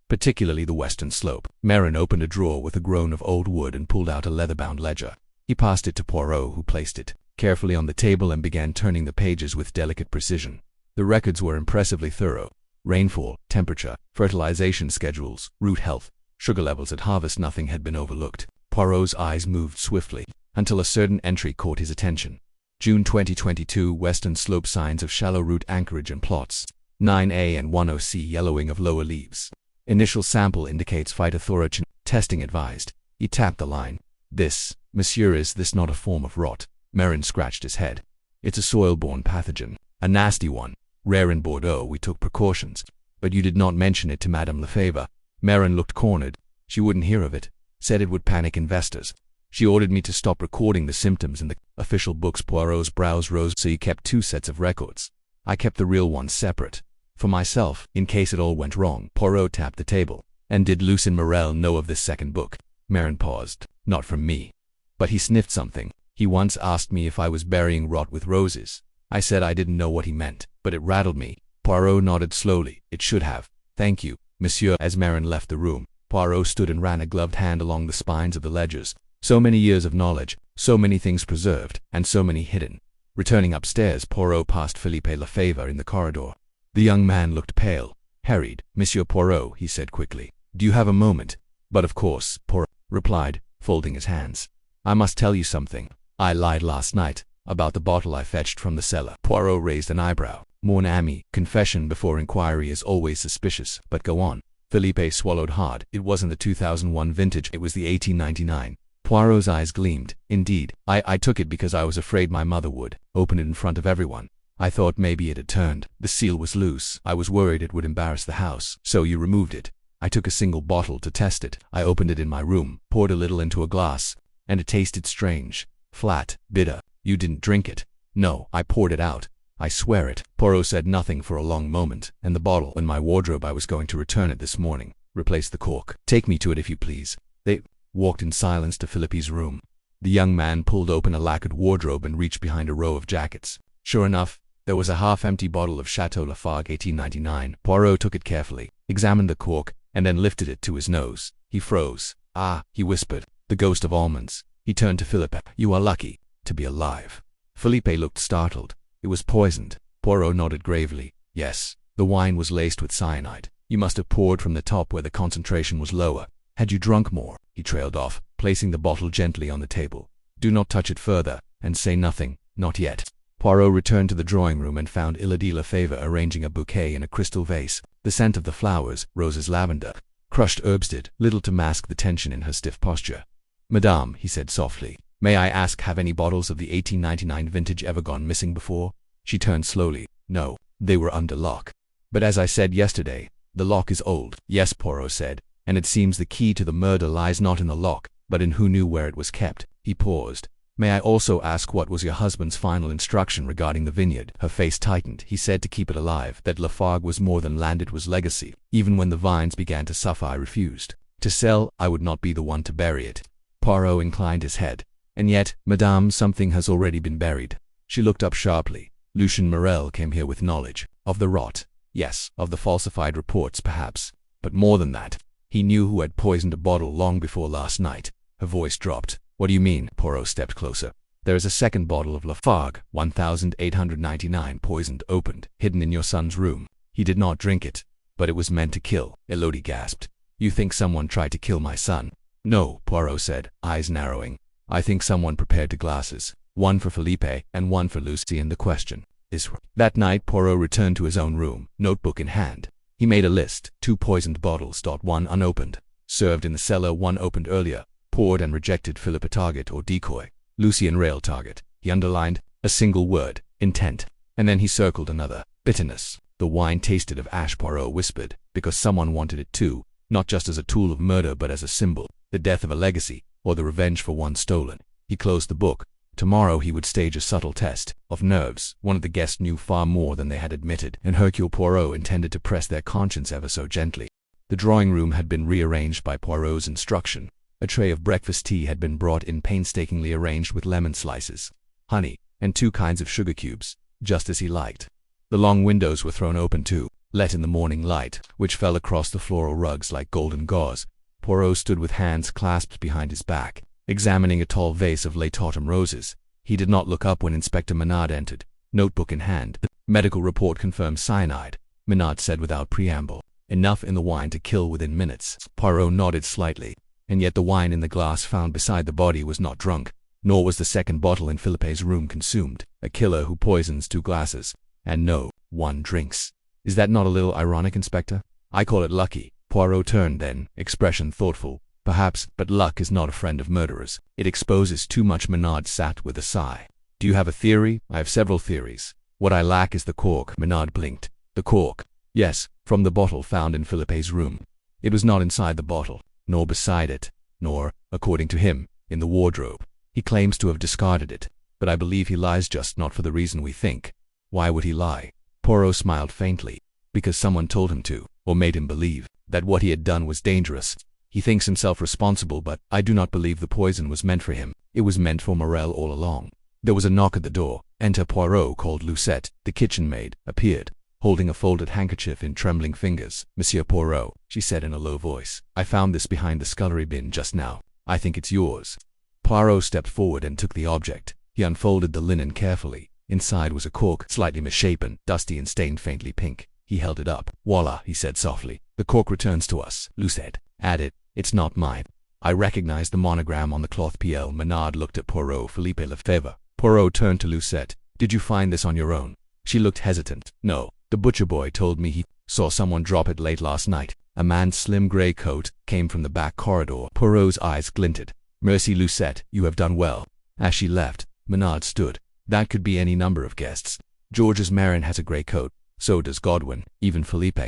Particularly the western slope. Marin opened a drawer with a groan of old wood and pulled out a leather-bound ledger. He passed it to Poirot, who placed it carefully on the table and began turning the pages with delicate precision. The records were impressively thorough. Rainfall, temperature, fertilization schedules, root health, sugar levels at harvest, nothing had been overlooked. Poirot's eyes moved swiftly, until a certain entry caught his attention. June 2022, western slope, signs of shallow root anchorage and plots. 9A and 10C, yellowing of lower leaves. Initial sample indicates phytothorachin. Testing advised. He tapped the line. This, monsieur, is this not a form of rot? Marin scratched his head. It's a soil-borne pathogen. A nasty one. Rare in Bordeaux. We took precautions. But you did not mention it to Madame Lefebvre. Marin looked cornered. She wouldn't hear of it. Said it would panic investors. She ordered me to stop recording the symptoms in the official books. Poirot's brows rose. So you kept 2 sets of records. I kept the real one separate. For myself, in case it all went wrong. Poirot tapped the table. And did Lucien Morel know of this second book? Marin paused. Not from me. But he sniffed something. He once asked me if I was burying rot with roses. I said I didn't know what he meant, but it rattled me. Poirot nodded slowly. It should have. Thank you, monsieur. As Marin left the room, Poirot stood and ran a gloved hand along the spines of the ledgers. So many years of knowledge, so many things preserved, and so many hidden. Returning upstairs, Poirot passed Philippe Lefebvre in the corridor. The young man looked pale, harried. Monsieur Poirot, he said quickly. Do you have a moment? But of course, Poirot replied, folding his hands. I must tell you something. I lied last night, about the bottle I fetched from the cellar. Poirot raised an eyebrow. Mon ami, confession before inquiry is always suspicious, but go on. Philippe swallowed hard. It wasn't the 2001 vintage, it was the 1899. Poirot's eyes gleamed. Indeed, I took it because I was afraid my mother would open it in front of everyone. I thought maybe it had turned. The seal was loose. I was worried it would embarrass the house. So you removed it. I took a single bottle to test it. I opened it in my room, poured a little into a glass, and it tasted strange. Flat, bitter. You didn't drink it. No, I poured it out. I swear it. Poirot said nothing for a long moment, and the bottle in my wardrobe. I was going to return it this morning. Replace the cork. Take me to it if you please. They walked in silence to Philippe's room. The young man pulled open a lacquered wardrobe and reached behind a row of jackets. Sure enough, there was a half-empty bottle of Château Lafargue 1899. Poirot took it carefully, examined the cork, and then lifted it to his nose. He froze. Ah, he whispered. The ghost of almonds. He turned to Philippe. You are lucky to be alive. Philippe looked startled. It was poisoned. Poirot nodded gravely. Yes, the wine was laced with cyanide. You must have poured from the top where the concentration was lower. Had you drunk more? He trailed off, placing the bottle gently on the table. Do not touch it further, and say nothing, not yet. Poirot returned to the drawing room and found Elodie Lefebvre arranging a bouquet in a crystal vase. The scent of the flowers, roses, lavender, crushed herbs did little to mask the tension in her stiff posture. Madame, he said softly, may I ask, have any bottles of the 1899 vintage ever gone missing before? She turned slowly. No, they were under lock. But as I said yesterday, the lock is old. Yes, Poirot said, and it seems the key to the murder lies not in the lock, but in who knew where it was kept. He paused. May I also ask what was your husband's final instruction regarding the vineyard? Her face tightened. He said to keep it alive, that Lafargue was more than land, it was legacy. Even when the vines began to suffer, I refused. To sell, I would not be the one to bury it. Poirot inclined his head. And yet, Madame, something has already been buried. She looked up sharply. Lucien Morel came here with knowledge. Of the rot. Yes, of the falsified reports, perhaps. But more than that. He knew who had poisoned a bottle long before last night. Her voice dropped. What do you mean? Poirot stepped closer. There is a second bottle of Lafargue, 1899, poisoned, opened, hidden in your son's room. He did not drink it, but it was meant to kill. Elodie gasped. You think someone tried to kill my son? No, Poirot said, eyes narrowing. I think someone prepared 2 glasses, one for Felipe and one for Lucy, and the question is. That night Poirot returned to his own room, notebook in hand. He made a list. 2 poisoned bottles. 1 unopened. Served in the cellar. 1 opened earlier. Poured and rejected. Philip a target or decoy. Lucy and rail target. He underlined a single word, intent. And then he circled another, bitterness. The wine tasted of ash, Poirot whispered, because someone wanted it too, not just as a tool of murder but as a symbol, the death of a legacy, or the revenge for one stolen. He closed the book. Tomorrow he would stage a subtle test of nerves. One of the guests knew far more than they had admitted, and Hercule Poirot intended to press their conscience ever so gently. The drawing room had been rearranged by Poirot's instruction. A tray of breakfast tea had been brought in, painstakingly arranged with lemon slices, honey, and 2 kinds of sugar cubes, just as he liked. The long windows were thrown open to let in the morning light, which fell across the floral rugs like golden gauze. Poirot stood with hands clasped behind his back, examining a tall vase of late autumn roses. He did not look up when Inspector Menard entered, notebook in hand. The medical report confirmed cyanide, Menard said without preamble. Enough in the wine to kill within minutes. Poirot nodded slightly. And yet the wine in the glass found beside the body was not drunk, nor was the second bottle in Felipe's room consumed. A killer who poisons 2 glasses, and no one drinks. Is that not a little ironic, Inspector? I call it lucky. Poirot turned then, expression thoughtful. Perhaps, but luck is not a friend of murderers. It exposes too much. Menard sat with a sigh. Do you have a theory? I have several theories. What I lack is the cork. Menard blinked. The cork? Yes, from the bottle found in Felipe's room. It was not inside the bottle, nor beside it, nor, according to him, in the wardrobe. He claims to have discarded it, but I believe he lies, just not for the reason we think. Why would he lie? Poirot smiled faintly. Because someone told him to, or made him believe, that what he had done was dangerous. He thinks himself responsible, but I do not believe the poison was meant for him. It was meant for Morel all along. There was a knock at the door. Enter Poirot, called Lucette. The kitchen maid appeared, holding a folded handkerchief in trembling fingers. Monsieur Poirot, she said in a low voice, I found this behind the scullery bin just now. I think it's yours. Poirot stepped forward and took the object. He unfolded the linen carefully. Inside was a cork, slightly misshapen, dusty and stained faintly pink. He held it up. Voila, he said softly. The cork returns to us. Lucette added, it's not mine. I recognized the monogram on the cloth. PL. Menard looked at Poirot. Philippe Lefebvre. Poirot turned to Lucette. Did you find this on your own? She looked hesitant. No. The butcher boy told me he saw someone drop it late last night. A man's slim grey coat came from the back corridor. Poirot's eyes glinted. Merci, Lucette, you have done well. As she left, Menard stood. That could be any number of guests. Georges Marin has a grey coat. So does Godwin. Even Felipe.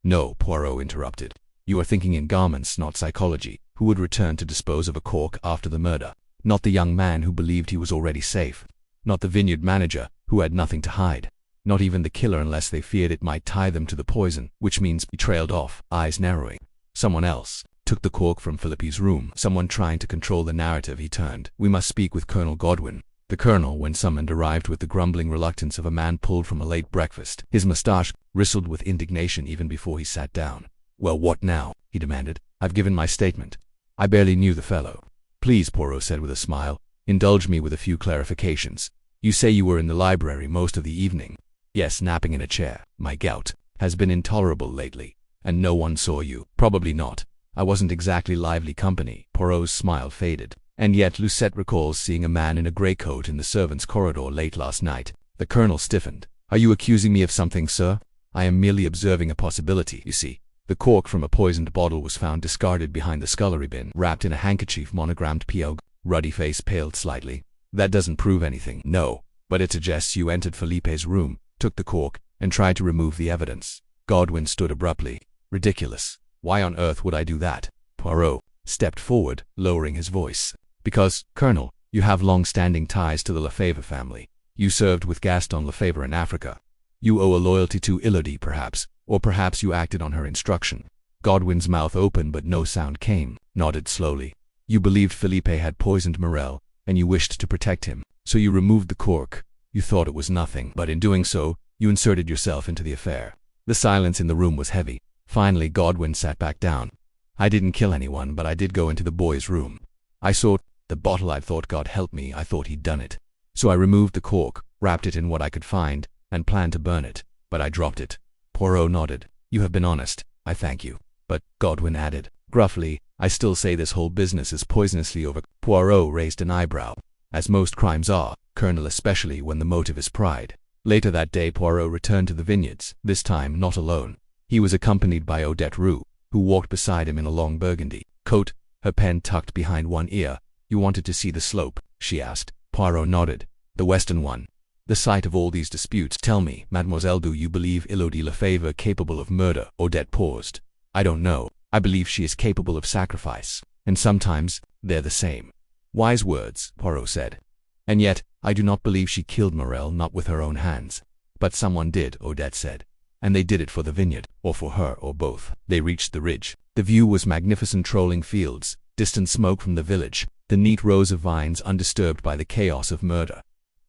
No, Poirot interrupted. You are thinking in garments, not psychology. Who would return to dispose of a cork after the murder? Not the young man who believed he was already safe. Not the vineyard manager, who had nothing to hide. Not even the killer, unless they feared it might tie them to the poison, which means he trailed off, eyes narrowing. Someone else took the cork from Philippe's room. Someone trying to control the narrative. He turned. We must speak with Colonel Godwin. The colonel, when summoned, arrived with the grumbling reluctance of a man pulled from a late breakfast. His moustache bristled with indignation even before he sat down. Well, what now? He demanded. I've given my statement. I barely knew the fellow. Please, Poirot said with a smile, indulge me with a few clarifications. You say you were in the library most of the evening. Yes, napping in a chair. My gout has been intolerable lately, and no one saw you. Probably not. I wasn't exactly lively company. Poirot's smile faded. And yet Lucette recalls seeing a man in a grey coat in the servants' corridor late last night. The colonel stiffened. Are you accusing me of something, sir? I am merely observing a possibility, you see. The cork from a poisoned bottle was found discarded behind the scullery bin, wrapped in a handkerchief monogrammed P.O. Ruddy face paled slightly. That doesn't prove anything. No, but it suggests you entered Felipe's room, took the cork, and tried to remove the evidence. Godwin stood abruptly. Ridiculous. Why on earth would I do that? Poirot stepped forward, lowering his voice. Because, Colonel, you have long-standing ties to the Lefebvre family. You served with Gaston Lefebvre in Africa. You owe a loyalty to Elodie, perhaps, or perhaps you acted on her instruction. Godwin's mouth opened but no sound came. Nodded slowly. You believed Philippe had poisoned Morel, and you wished to protect him. So you removed the cork. You thought it was nothing, but in doing so, you inserted yourself into the affair. The silence in the room was heavy. Finally, Godwin sat back down. I didn't kill anyone, but I did go into the boy's room. I saw the bottle. I thought, God help me, I thought he'd done it. So I removed the cork, wrapped it in what I could find, and planned to burn it. But I dropped it. Poirot nodded. You have been honest. I thank you. But, Godwin added, gruffly, I still say this whole business is poisonously over. Poirot raised an eyebrow. As most crimes are, Colonel, especially when the motive is pride. Later that day Poirot returned to the vineyards, this time not alone. He was accompanied by Odette Roux, who walked beside him in a long burgundy coat, her pen tucked behind one ear. You wanted to see the slope? She asked. Poirot nodded. The western one. The site of all these disputes. Tell me, mademoiselle, do you believe Elodie Lefebvre capable of murder? Odette paused. I don't know. I believe she is capable of sacrifice. And sometimes, they're the same. Wise words, Poirot said. And yet, I do not believe she killed Morel, not with her own hands. But someone did, Odette said. And they did it for the vineyard, or for her, or both. They reached the ridge. The view was magnificent, rolling fields, distant smoke from the village, the neat rows of vines undisturbed by the chaos of murder.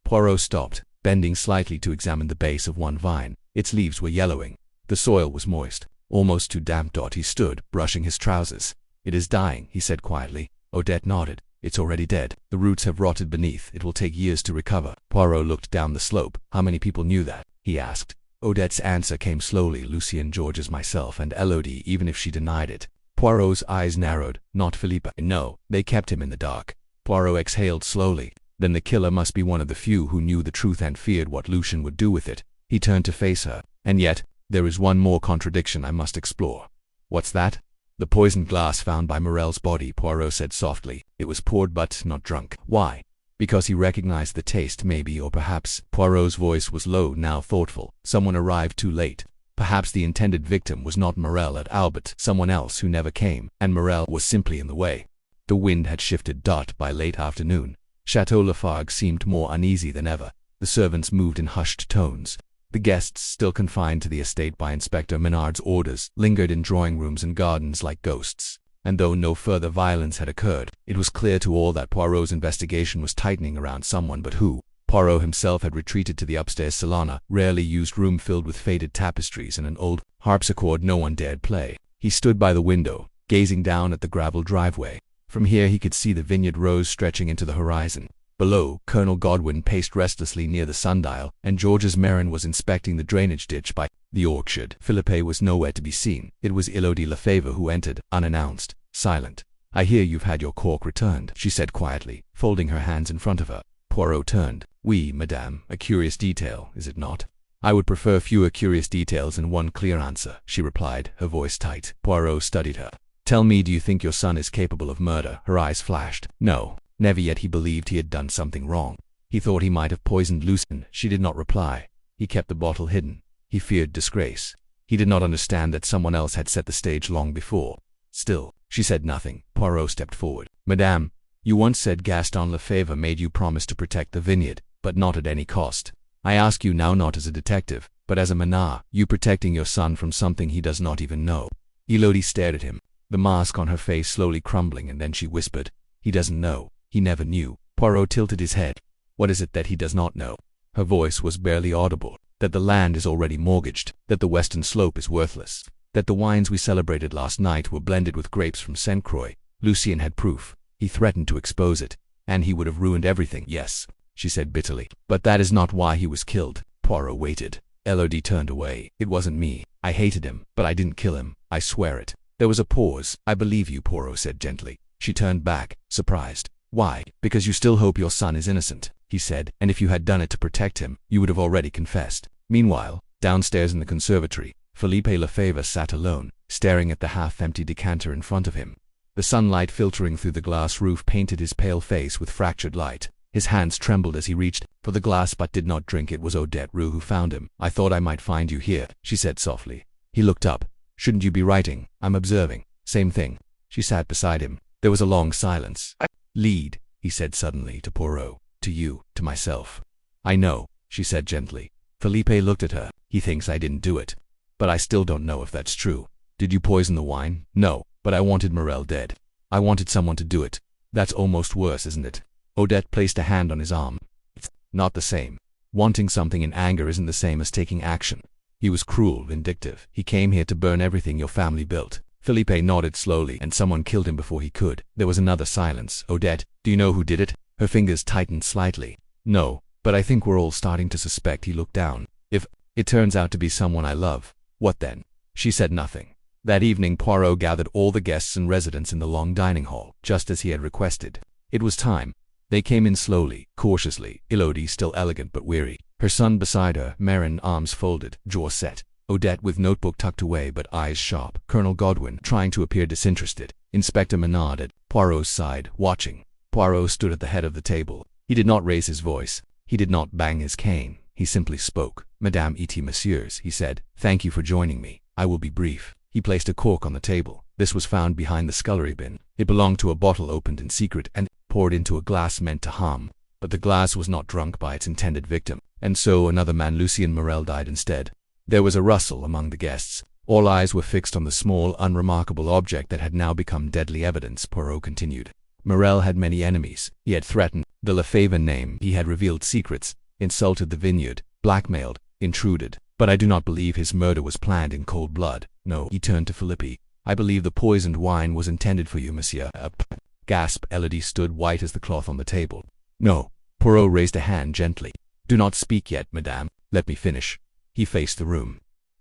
Poirot stopped, bending slightly to examine the base of one vine. Its leaves were yellowing. The soil was moist, almost too damp. He stood, brushing his trousers. It is dying, he said quietly. Odette nodded. It's already dead. The roots have rotted beneath. It will take years to recover. Poirot looked down the slope. How many people knew that? He asked. Odette's answer came slowly. Lucien, Georges, myself, and Elodie, even if she denied it. Poirot's eyes narrowed. Not Philippe. No, they kept him in the dark. Poirot exhaled slowly. Then the killer must be one of the few who knew the truth and feared what Lucien would do with it. He turned to face her. And yet, there is one more contradiction I must explore. What's that? The poisoned glass found by Morel's body, Poirot said softly. It was poured but not drunk. Why? Because he recognized the taste, maybe, or perhaps. Poirot's voice was low, now thoughtful. Someone arrived too late. Perhaps the intended victim was not Morel at all, but someone else who never came, and Morel was simply in the way. The wind had shifted. By late afternoon, Chateau Lafargue seemed more uneasy than ever. The servants moved in hushed tones. The guests, still confined to the estate by Inspector Menard's orders, lingered in drawing rooms and gardens like ghosts. And though no further violence had occurred, it was clear to all that Poirot's investigation was tightening around someone but who. Poirot himself had retreated to the upstairs salon, a rarely used room filled with faded tapestries and an old harpsichord no one dared play. He stood by the window, gazing down at the gravel driveway. From here he could see the vineyard rows stretching into the horizon. Below, Colonel Godwin paced restlessly near the sundial, and Georges Merin was inspecting the drainage ditch by the orchard. Philippe was nowhere to be seen. It was Elodie Lefebvre who entered, unannounced, silent. I hear you've had your cork returned, she said quietly, folding her hands in front of her. Poirot turned. Oui, madame, a curious detail, is it not? I would prefer fewer curious details and one clear answer, she replied, her voice tight. Poirot studied her. Tell me, do you think your son is capable of murder? Her eyes flashed. No. Never yet. He believed he had done something wrong. He thought he might have poisoned Lucien. She did not reply. He kept the bottle hidden. He feared disgrace. He did not understand that someone else had set the stage long before. Still, she said nothing. Poirot stepped forward. Madame, you once said Gaston Lefebvre made you promise to protect the vineyard, but not at any cost. I ask you now, not as a detective, but as a menard, you protecting your son from something he does not even know. Elodie stared at him, the mask on her face slowly crumbling, and then she whispered, he doesn't know. He never knew. Poirot tilted his head. What is it that he does not know? Her voice was barely audible. That the land is already mortgaged. That the western slope is worthless. That the wines we celebrated last night were blended with grapes from Saint Croix. Lucien had proof. He threatened to expose it. And he would have ruined everything. Yes, she said bitterly. But that is not why he was killed. Poirot waited. Elodie turned away. It wasn't me. I hated him, but I didn't kill him. I swear it. There was a pause. I believe you, Poirot said gently. She turned back, surprised. Why? Because you still hope your son is innocent, he said, and if you had done it to protect him, you would have already confessed. Meanwhile, downstairs in the conservatory, Philippe Lefebvre sat alone, staring at the half-empty decanter in front of him. The sunlight filtering through the glass roof painted his pale face with fractured light. His hands trembled as he reached for the glass but did not drink. It was Odette Rue who found him. "I thought I might find you here," she said softly. He looked up. "Shouldn't you be writing?" "I'm observing." "Same thing." She sat beside him. There was a long silence. "Lead," he said suddenly to Poirot. "To you, to myself." "I know," she said gently. Felipe looked at her. "He thinks I didn't do it. But I still don't know if that's true." "Did you poison the wine?" "No, but I wanted Morel dead. I wanted someone to do it." "That's almost worse, isn't it?" Odette placed a hand on his arm. "It's not the same. Wanting something in anger isn't the same as taking action. He was cruel, vindictive. He came here to burn everything your family built." Felipe nodded slowly. "And someone killed him before he could." There was another silence. "Odette, do you know who did it?" Her fingers tightened slightly. "No, but I think we're all starting to suspect." He looked down. "If it turns out to be someone I love, what then?" She said nothing. That evening Poirot gathered all the guests and residents in the long dining hall, just as he had requested. It was time. They came in slowly, cautiously, Elodie still elegant but weary, her son beside her, Marin arms folded, jaw set, Odette with notebook tucked away but eyes sharp, Colonel Godwin trying to appear disinterested, Inspector Menard at Poirot's side, watching. Poirot stood at the head of the table. He did not raise his voice. He did not bang his cane. He simply spoke. "Madame et messieurs," he said, "thank you for joining me. I will be brief." He placed a cork on the table. This was found behind the scullery bin. It belonged to a bottle opened in secret and poured into a glass meant to harm. But the glass was not drunk by its intended victim, and so another man, Lucien Morel, died instead. There was a rustle among the guests. All eyes were fixed on the small, unremarkable object that had now become deadly evidence. Poirot continued. Morel had many enemies. He had threatened the Lefebvre name. He had revealed secrets, insulted the Vineyard, blackmailed, intruded. But I do not believe his murder was planned in cold blood. No. He turned to Philippe. "I believe the poisoned wine was intended for you, monsieur." Gasp. Elodie stood white as the cloth on the table. "No." Poirot raised a hand gently. "Do not speak yet, madame. Let me finish." He faced the room.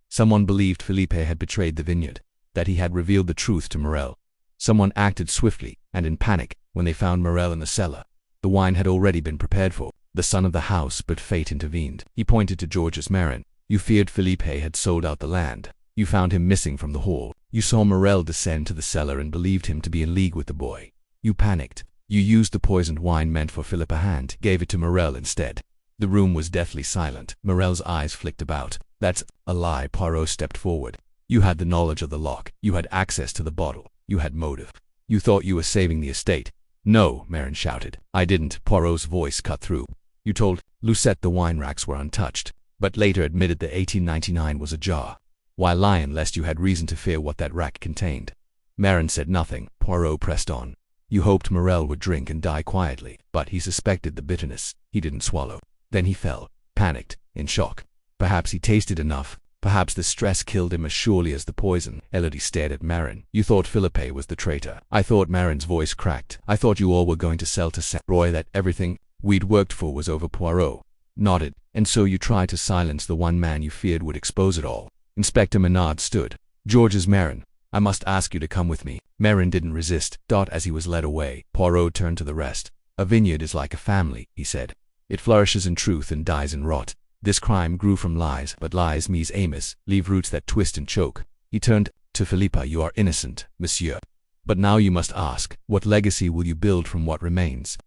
Someone believed Philippe had betrayed the Vineyard, that he had revealed the truth to Morel. Someone acted swiftly and in panic when they found Morel in the cellar. The wine had already been prepared for the son of the house, but fate intervened. He pointed to Georges Marin. "You feared Philippe had sold out the land. You found him missing from the hall. You saw Morel descend to the cellar and believed him to be in league with the boy. You panicked. You used the poisoned wine meant for Philippe and gave it to Morel instead." The room was deathly silent. Morel's eyes flicked about. "That's a lie." Poirot stepped forward. "You had the knowledge of the lock. You had access to the bottle. You had motive. You thought you were saving the estate." "No," Marin shouted. "I didn't." Poirot's voice cut through. "You told Lucette the wine racks were untouched, but later admitted the 1899 was ajar. Why lie unless you had reason to fear what that rack contained?" Marin said nothing. Poirot pressed on. "You hoped Morel would drink and die quietly, but he suspected the bitterness. He didn't swallow. Then he fell, panicked, in shock. Perhaps he tasted enough. Perhaps the stress killed him as surely as the poison." Elodie stared at Marin. "You thought Philippe was the traitor." "I thought." Marin's voice cracked. "I thought you all were going to sell to Roy that everything we'd worked for was over." Poirot nodded. "And so you tried to silence the one man you feared would expose it all." Inspector Menard stood. "Georges Marin, I must ask you to come with me." Marin didn't resist. As he was led away, Poirot turned to the rest. "A vineyard is like a family," he said. "It flourishes in truth and dies in rot. This crime grew from lies, but lies, mes amis, leave roots that twist and choke." He turned to Philippe. "You are innocent, monsieur. But now you must ask, what legacy will you build from what remains?"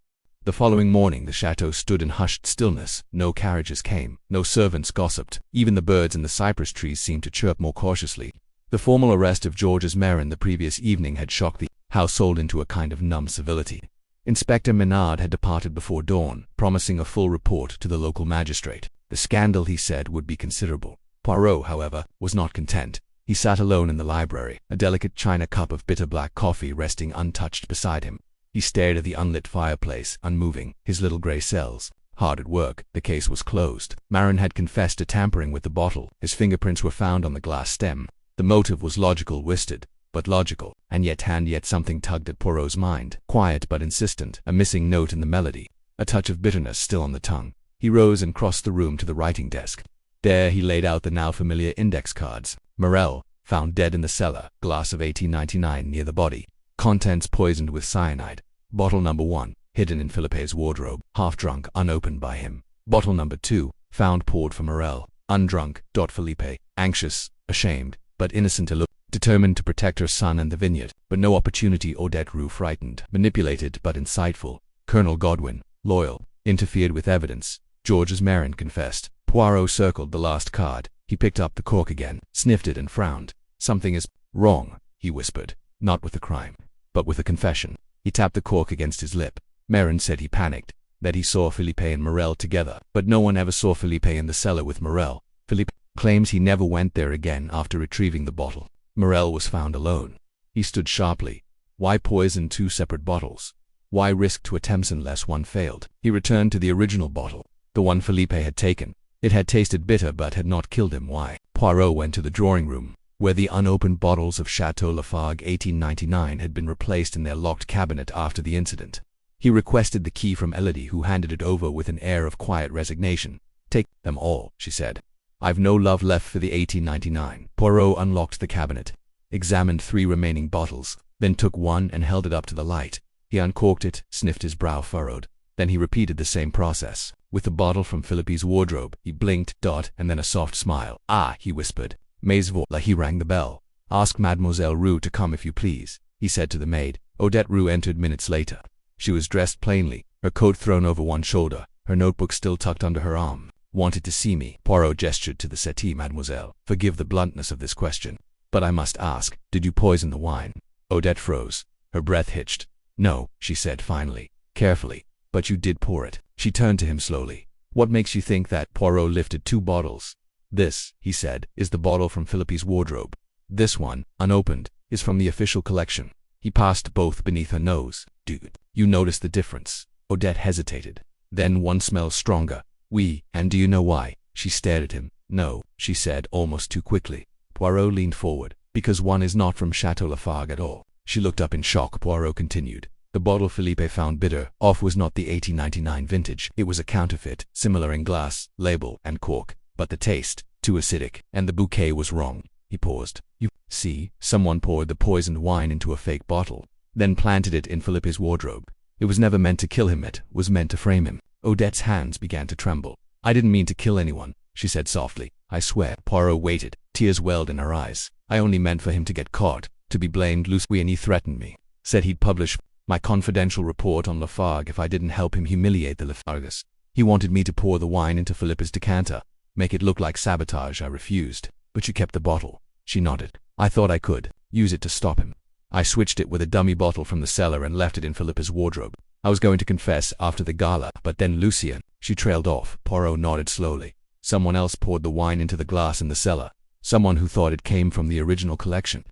The following morning the chateau stood in hushed stillness. No carriages came. No servants gossiped. Even the birds in the cypress trees seemed to chirp more cautiously. The formal arrest of Georges Marin the previous evening had shocked the household into a kind of numb civility. Inspector Menard had departed before dawn, promising a full report to the local magistrate. The scandal, he said, would be considerable. Poirot, however, was not content. He sat alone in the library, a delicate china cup of bitter black coffee resting untouched beside him. He stared at the unlit fireplace, unmoving, his little grey cells hard at work. The case was closed. Marin had confessed to tampering with the bottle. His fingerprints were found on the glass stem. The motive was logical, twisted, but logical, and yet something tugged at Poirot's mind, quiet but insistent, a missing note in the melody, a touch of bitterness still on the tongue. He rose and crossed the room to the writing desk. There he laid out the now familiar index cards. Morel, found dead in the cellar, glass of 1899 near the body, contents poisoned with cyanide. Bottle number 1, hidden in Philippe's wardrobe, half drunk, unopened by him. Bottle number 2, found poured for Morel, undrunk. Philippe, anxious, ashamed, but innocent, determined to protect her son and the vineyard, but no opportunity. Odette Rue, frightened, manipulated but insightful. Colonel Godwin, loyal, interfered with evidence. Georges Marin confessed. Poirot circled the last card. He picked up the cork again, sniffed it and frowned. Something is wrong, he whispered. Not with the crime, but with the confession. He tapped the cork against his lip. Marin said he panicked, that he saw Philippe and Morel together, but no one ever saw Philippe in the cellar with Morel. Philippe claims he never went there again after retrieving the bottle. Morel was found alone. He stood sharply. Why poison 2 separate bottles? Why risk 2 attempts unless one failed? He returned to the original bottle, the one Philippe had taken. It had tasted bitter but had not killed him. Why? Poirot went to the drawing room, where the unopened bottles of Château Lafargue 1899 had been replaced in their locked cabinet after the incident. He requested the key from Elodie, who handed it over with an air of quiet resignation. "Take them all," she said. "I've no love left for the 1899. Poirot unlocked the cabinet, examined 3 remaining bottles, then took one and held it up to the light. He uncorked it, sniffed, his brow furrowed. Then he repeated the same process. With the bottle from Philippe's wardrobe, he blinked, and then a soft smile. "Ah," he whispered. "Mais voilà." He rang the bell. "Ask Mademoiselle Roux to come if you please," he said to the maid. Odette Roux entered minutes later. She was dressed plainly, her coat thrown over one shoulder, her notebook still tucked under her arm. "Wanted to see me." Poirot gestured to the settee. "Mademoiselle, forgive the bluntness of this question, but I must ask, did you poison the wine?" Odette froze. Her breath hitched. "No," she said finally, carefully, "but you did pour it." She turned to him slowly. "What makes you think that?" Poirot lifted 2 bottles. "This," he said, "is the bottle from Philippe's wardrobe. This one, unopened, is from the official collection." He passed both beneath her nose. "Dude, you notice the difference?" Odette hesitated. "Then one smells stronger." "Oui, and do you know why?" She stared at him. "No," she said almost too quickly. Poirot leaned forward. "Because one is not from Château Lafargue at all." She looked up in shock. Poirot continued. "The bottle Philippe found bitter off was not the 1899 vintage. It was a counterfeit, similar in glass, label, and cork, but the taste, too acidic, and the bouquet was wrong." He paused. "You see, someone poured the poisoned wine into a fake bottle, then planted it in Philippe's wardrobe. It was never meant to kill him, it was meant to frame him." Odette's hands began to tremble. "I didn't mean to kill anyone," she said softly. "I swear." Poirot waited. Tears welled in her eyes. "I only meant for him to get caught, to be blamed loosely, and he threatened me. Said he'd publish my confidential report on Lafargue if I didn't help him humiliate the Lafargues. He wanted me to pour the wine into Philippe's decanter, make it look like sabotage. I refused. But you kept the bottle." She nodded. "I thought I could use it to stop him. I switched it with a dummy bottle from the cellar and left it in Philippe's wardrobe. I was going to confess after the gala, but then Lucien." She trailed off. Poirot nodded slowly. "Someone else poured the wine into the glass in the cellar. Someone who thought it came from the original collection.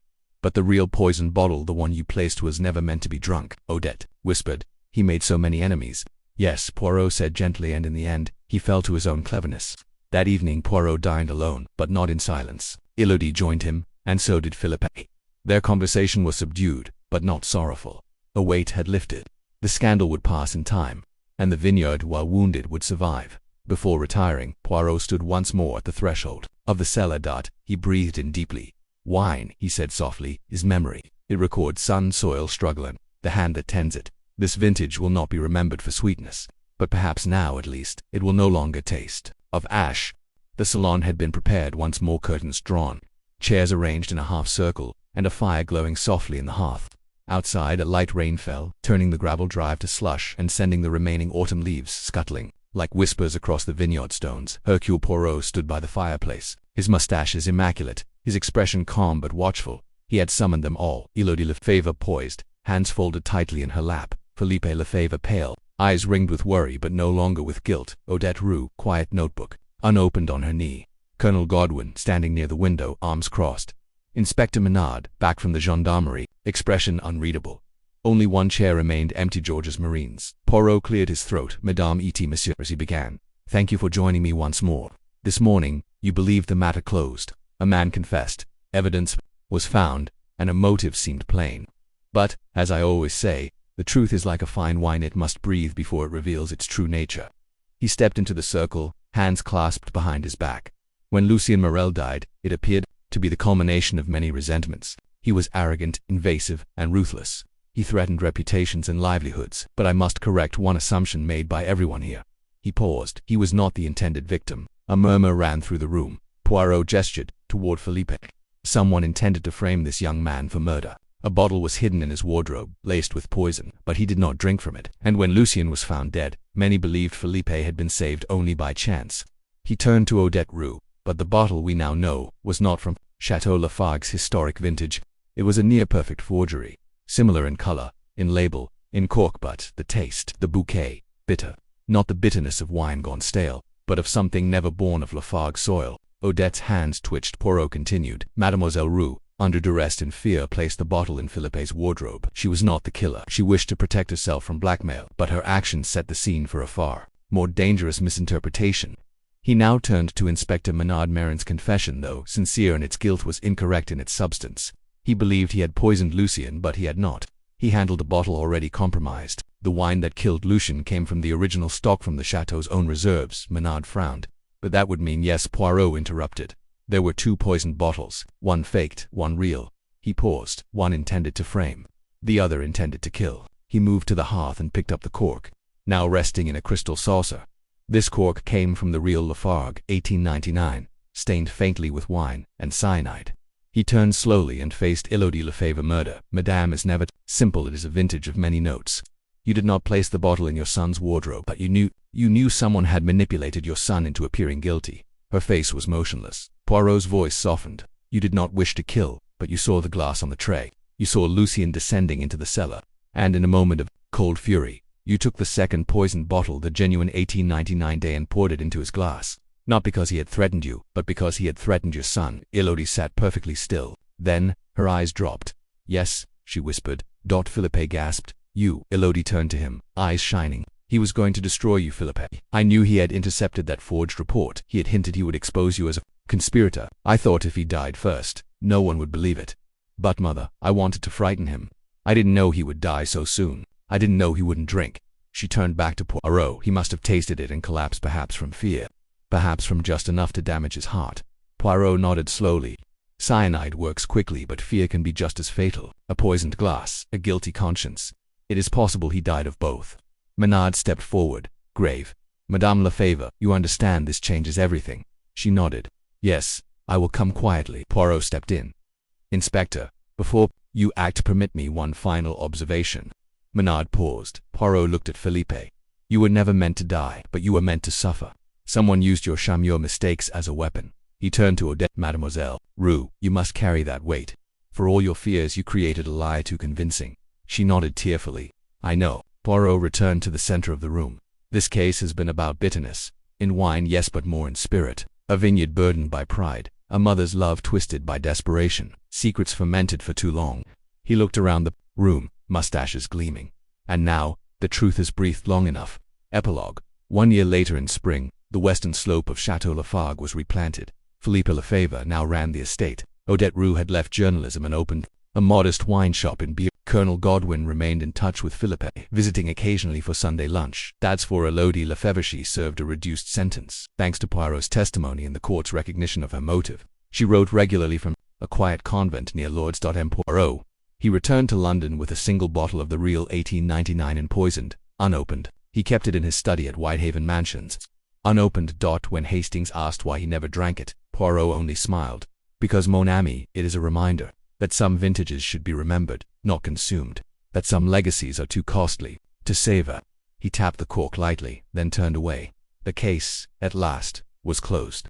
But the real poisoned bottle, the one you placed, was never meant to be drunk." Odette whispered. "He made so many enemies." "Yes," Poirot said gently, "and in the end, he fell to his own cleverness." That evening Poirot dined alone, but not in silence. Elodie joined him, and so did Philippe. Their conversation was subdued, but not sorrowful. A weight had lifted. The scandal would pass in time, and the Vineyard, while wounded, would survive. Before retiring, Poirot stood once more at the threshold of the cellar. He breathed in deeply. "Wine," he said softly, "is memory. It records sun, soil, struggle, and the hand that tends it. This vintage will not be remembered for sweetness, but perhaps now, at least, it will no longer taste of ash." The salon had been prepared once more, curtains drawn, chairs arranged in a half circle, and a fire glowing softly in the hearth. Outside, a light rain fell, turning the gravel drive to slush and sending the remaining autumn leaves scuttling like whispers across the vineyard stones. Hercule Poirot stood by the fireplace, his mustaches immaculate, his expression calm but watchful. He had summoned them all. Elodie Lefebvre poised, hands folded tightly in her lap. Philippe Lefebvre pale, eyes ringed with worry but no longer with guilt. Odette Roux, quiet notebook unopened on her knee. Colonel Godwin, standing near the window, arms crossed. Inspector Menard, back from the gendarmerie, expression unreadable. Only one chair remained empty, Georges Marin's. Poirot cleared his throat. "Madame et monsieur," as he began, "thank you for joining me once more. This morning, you believed the matter closed. A man confessed, evidence was found, and a motive seemed plain. But, as I always say, the truth is like a fine wine, it must breathe before it reveals its true nature." He stepped into the circle, hands clasped behind his back. When Lucien Morel died, it appeared to be the culmination of many resentments. He was arrogant, invasive, and ruthless. He threatened reputations and livelihoods. But I must correct one assumption made by everyone here. He paused. He was not the intended victim. A murmur ran through the room. Poirot gestured toward Philippe. Someone intended to frame this young man for murder. A bottle was hidden in his wardrobe, laced with poison, but he did not drink from it. And when Lucien was found dead, Many believed Felipe had been saved only by chance. He turned to Odette Roux, but the bottle we now know was not from Château Lafargue's historic vintage. It was a near-perfect forgery, similar in color, in label, in cork, but the taste, the bouquet, bitter. Not the bitterness of wine gone stale, but of something never born of Lafargue soil. Odette's hands twitched. Poirot continued. Mademoiselle Roux, under duress and fear, placed the bottle in Felipe's wardrobe. She was not the killer. She wished to protect herself from blackmail, but her actions set the scene for a far more dangerous misinterpretation. He now turned to Inspector Menard Marin's confession, though sincere in its guilt, was incorrect in its substance. He believed he had poisoned Lucien, but he had not. He handled a bottle already compromised. The wine that killed Lucien came from the original stock from the chateau's own reserves. Menard frowned. But that would mean yes, Poirot interrupted. There were 2 poisoned bottles, one faked, one real. He paused. One intended to frame, the other intended to kill. He moved to the hearth and picked up the cork, now resting in a crystal saucer. This cork came from the real Lafargue, 1899, stained faintly with wine and cyanide. He turned slowly and faced Élodie Lefebvre. Murder, madame, is never simple. It is a vintage of many notes. You did not place the bottle in your son's wardrobe, but you knew someone had manipulated your son into appearing guilty. Her face was motionless. Poirot's voice softened. You did not wish to kill, but you saw the glass on the tray. You saw Lucien descending into the cellar, and in a moment of cold fury, you took the second poisoned bottle, the genuine 1899 day, and poured it into his glass. Not because he had threatened you, but because he had threatened your son. Élodie sat perfectly still. Then, her eyes dropped. Yes, she whispered. Philippe gasped. You. Élodie turned to him, eyes shining. He was going to destroy you, Philippe. I knew he had intercepted that forged report. He had hinted he would expose you as a conspirator. I thought if he died first, no one would believe it. But, mother, I wanted to frighten him. I didn't know he would die so soon. I didn't know he wouldn't drink. She turned back to Poirot. He must have tasted it and collapsed, perhaps from fear. Perhaps from just enough to damage his heart. Poirot nodded slowly. Cyanide works quickly, but fear can be just as fatal. A poisoned glass, a guilty conscience. It is possible he died of both. Menard stepped forward, grave. Madame Lefebvre, you understand this changes everything. She nodded. Yes, I will come quietly. Poirot stepped in. Inspector, before you act, permit me one final observation. Menard paused. Poirot looked at Felipe. You were never meant to die, but you were meant to suffer. Someone used your chameur mistakes as a weapon. He turned to Odette. Mademoiselle Roux, you must carry that weight. For all your fears, you created a lie too convincing. She nodded tearfully. I know. Poirot returned to the center of the room. This case has been about bitterness. In wine, yes, but more in spirit. A vineyard burdened by pride. A mother's love twisted by desperation. Secrets fermented for too long. He looked around the room, mustaches gleaming. And now, the truth has breathed long enough. Epilogue. 1 year later in spring, the western slope of Château Lafargue was replanted. Philippe Lefebvre now ran the estate. Odette Roux had left journalism and opened a modest wine shop in Beer. Colonel Godwin remained in touch with Philippe, visiting occasionally for Sunday lunch. That's for Élodie Lefebvre. She served a reduced sentence. Thanks to Poirot's testimony and the court's recognition of her motive, she wrote regularly from a quiet convent near Lourdes. Poirot. He returned to London with a single bottle of the real 1899 and poisoned, unopened. He kept it in his study at Whitehaven Mansions. Unopened. When Hastings asked why he never drank it, Poirot only smiled. Because, mon ami, it is a reminder that some vintages should be remembered, not consumed. That some legacies are too costly to savor. He tapped the cork lightly, then turned away. The case, at last, was closed.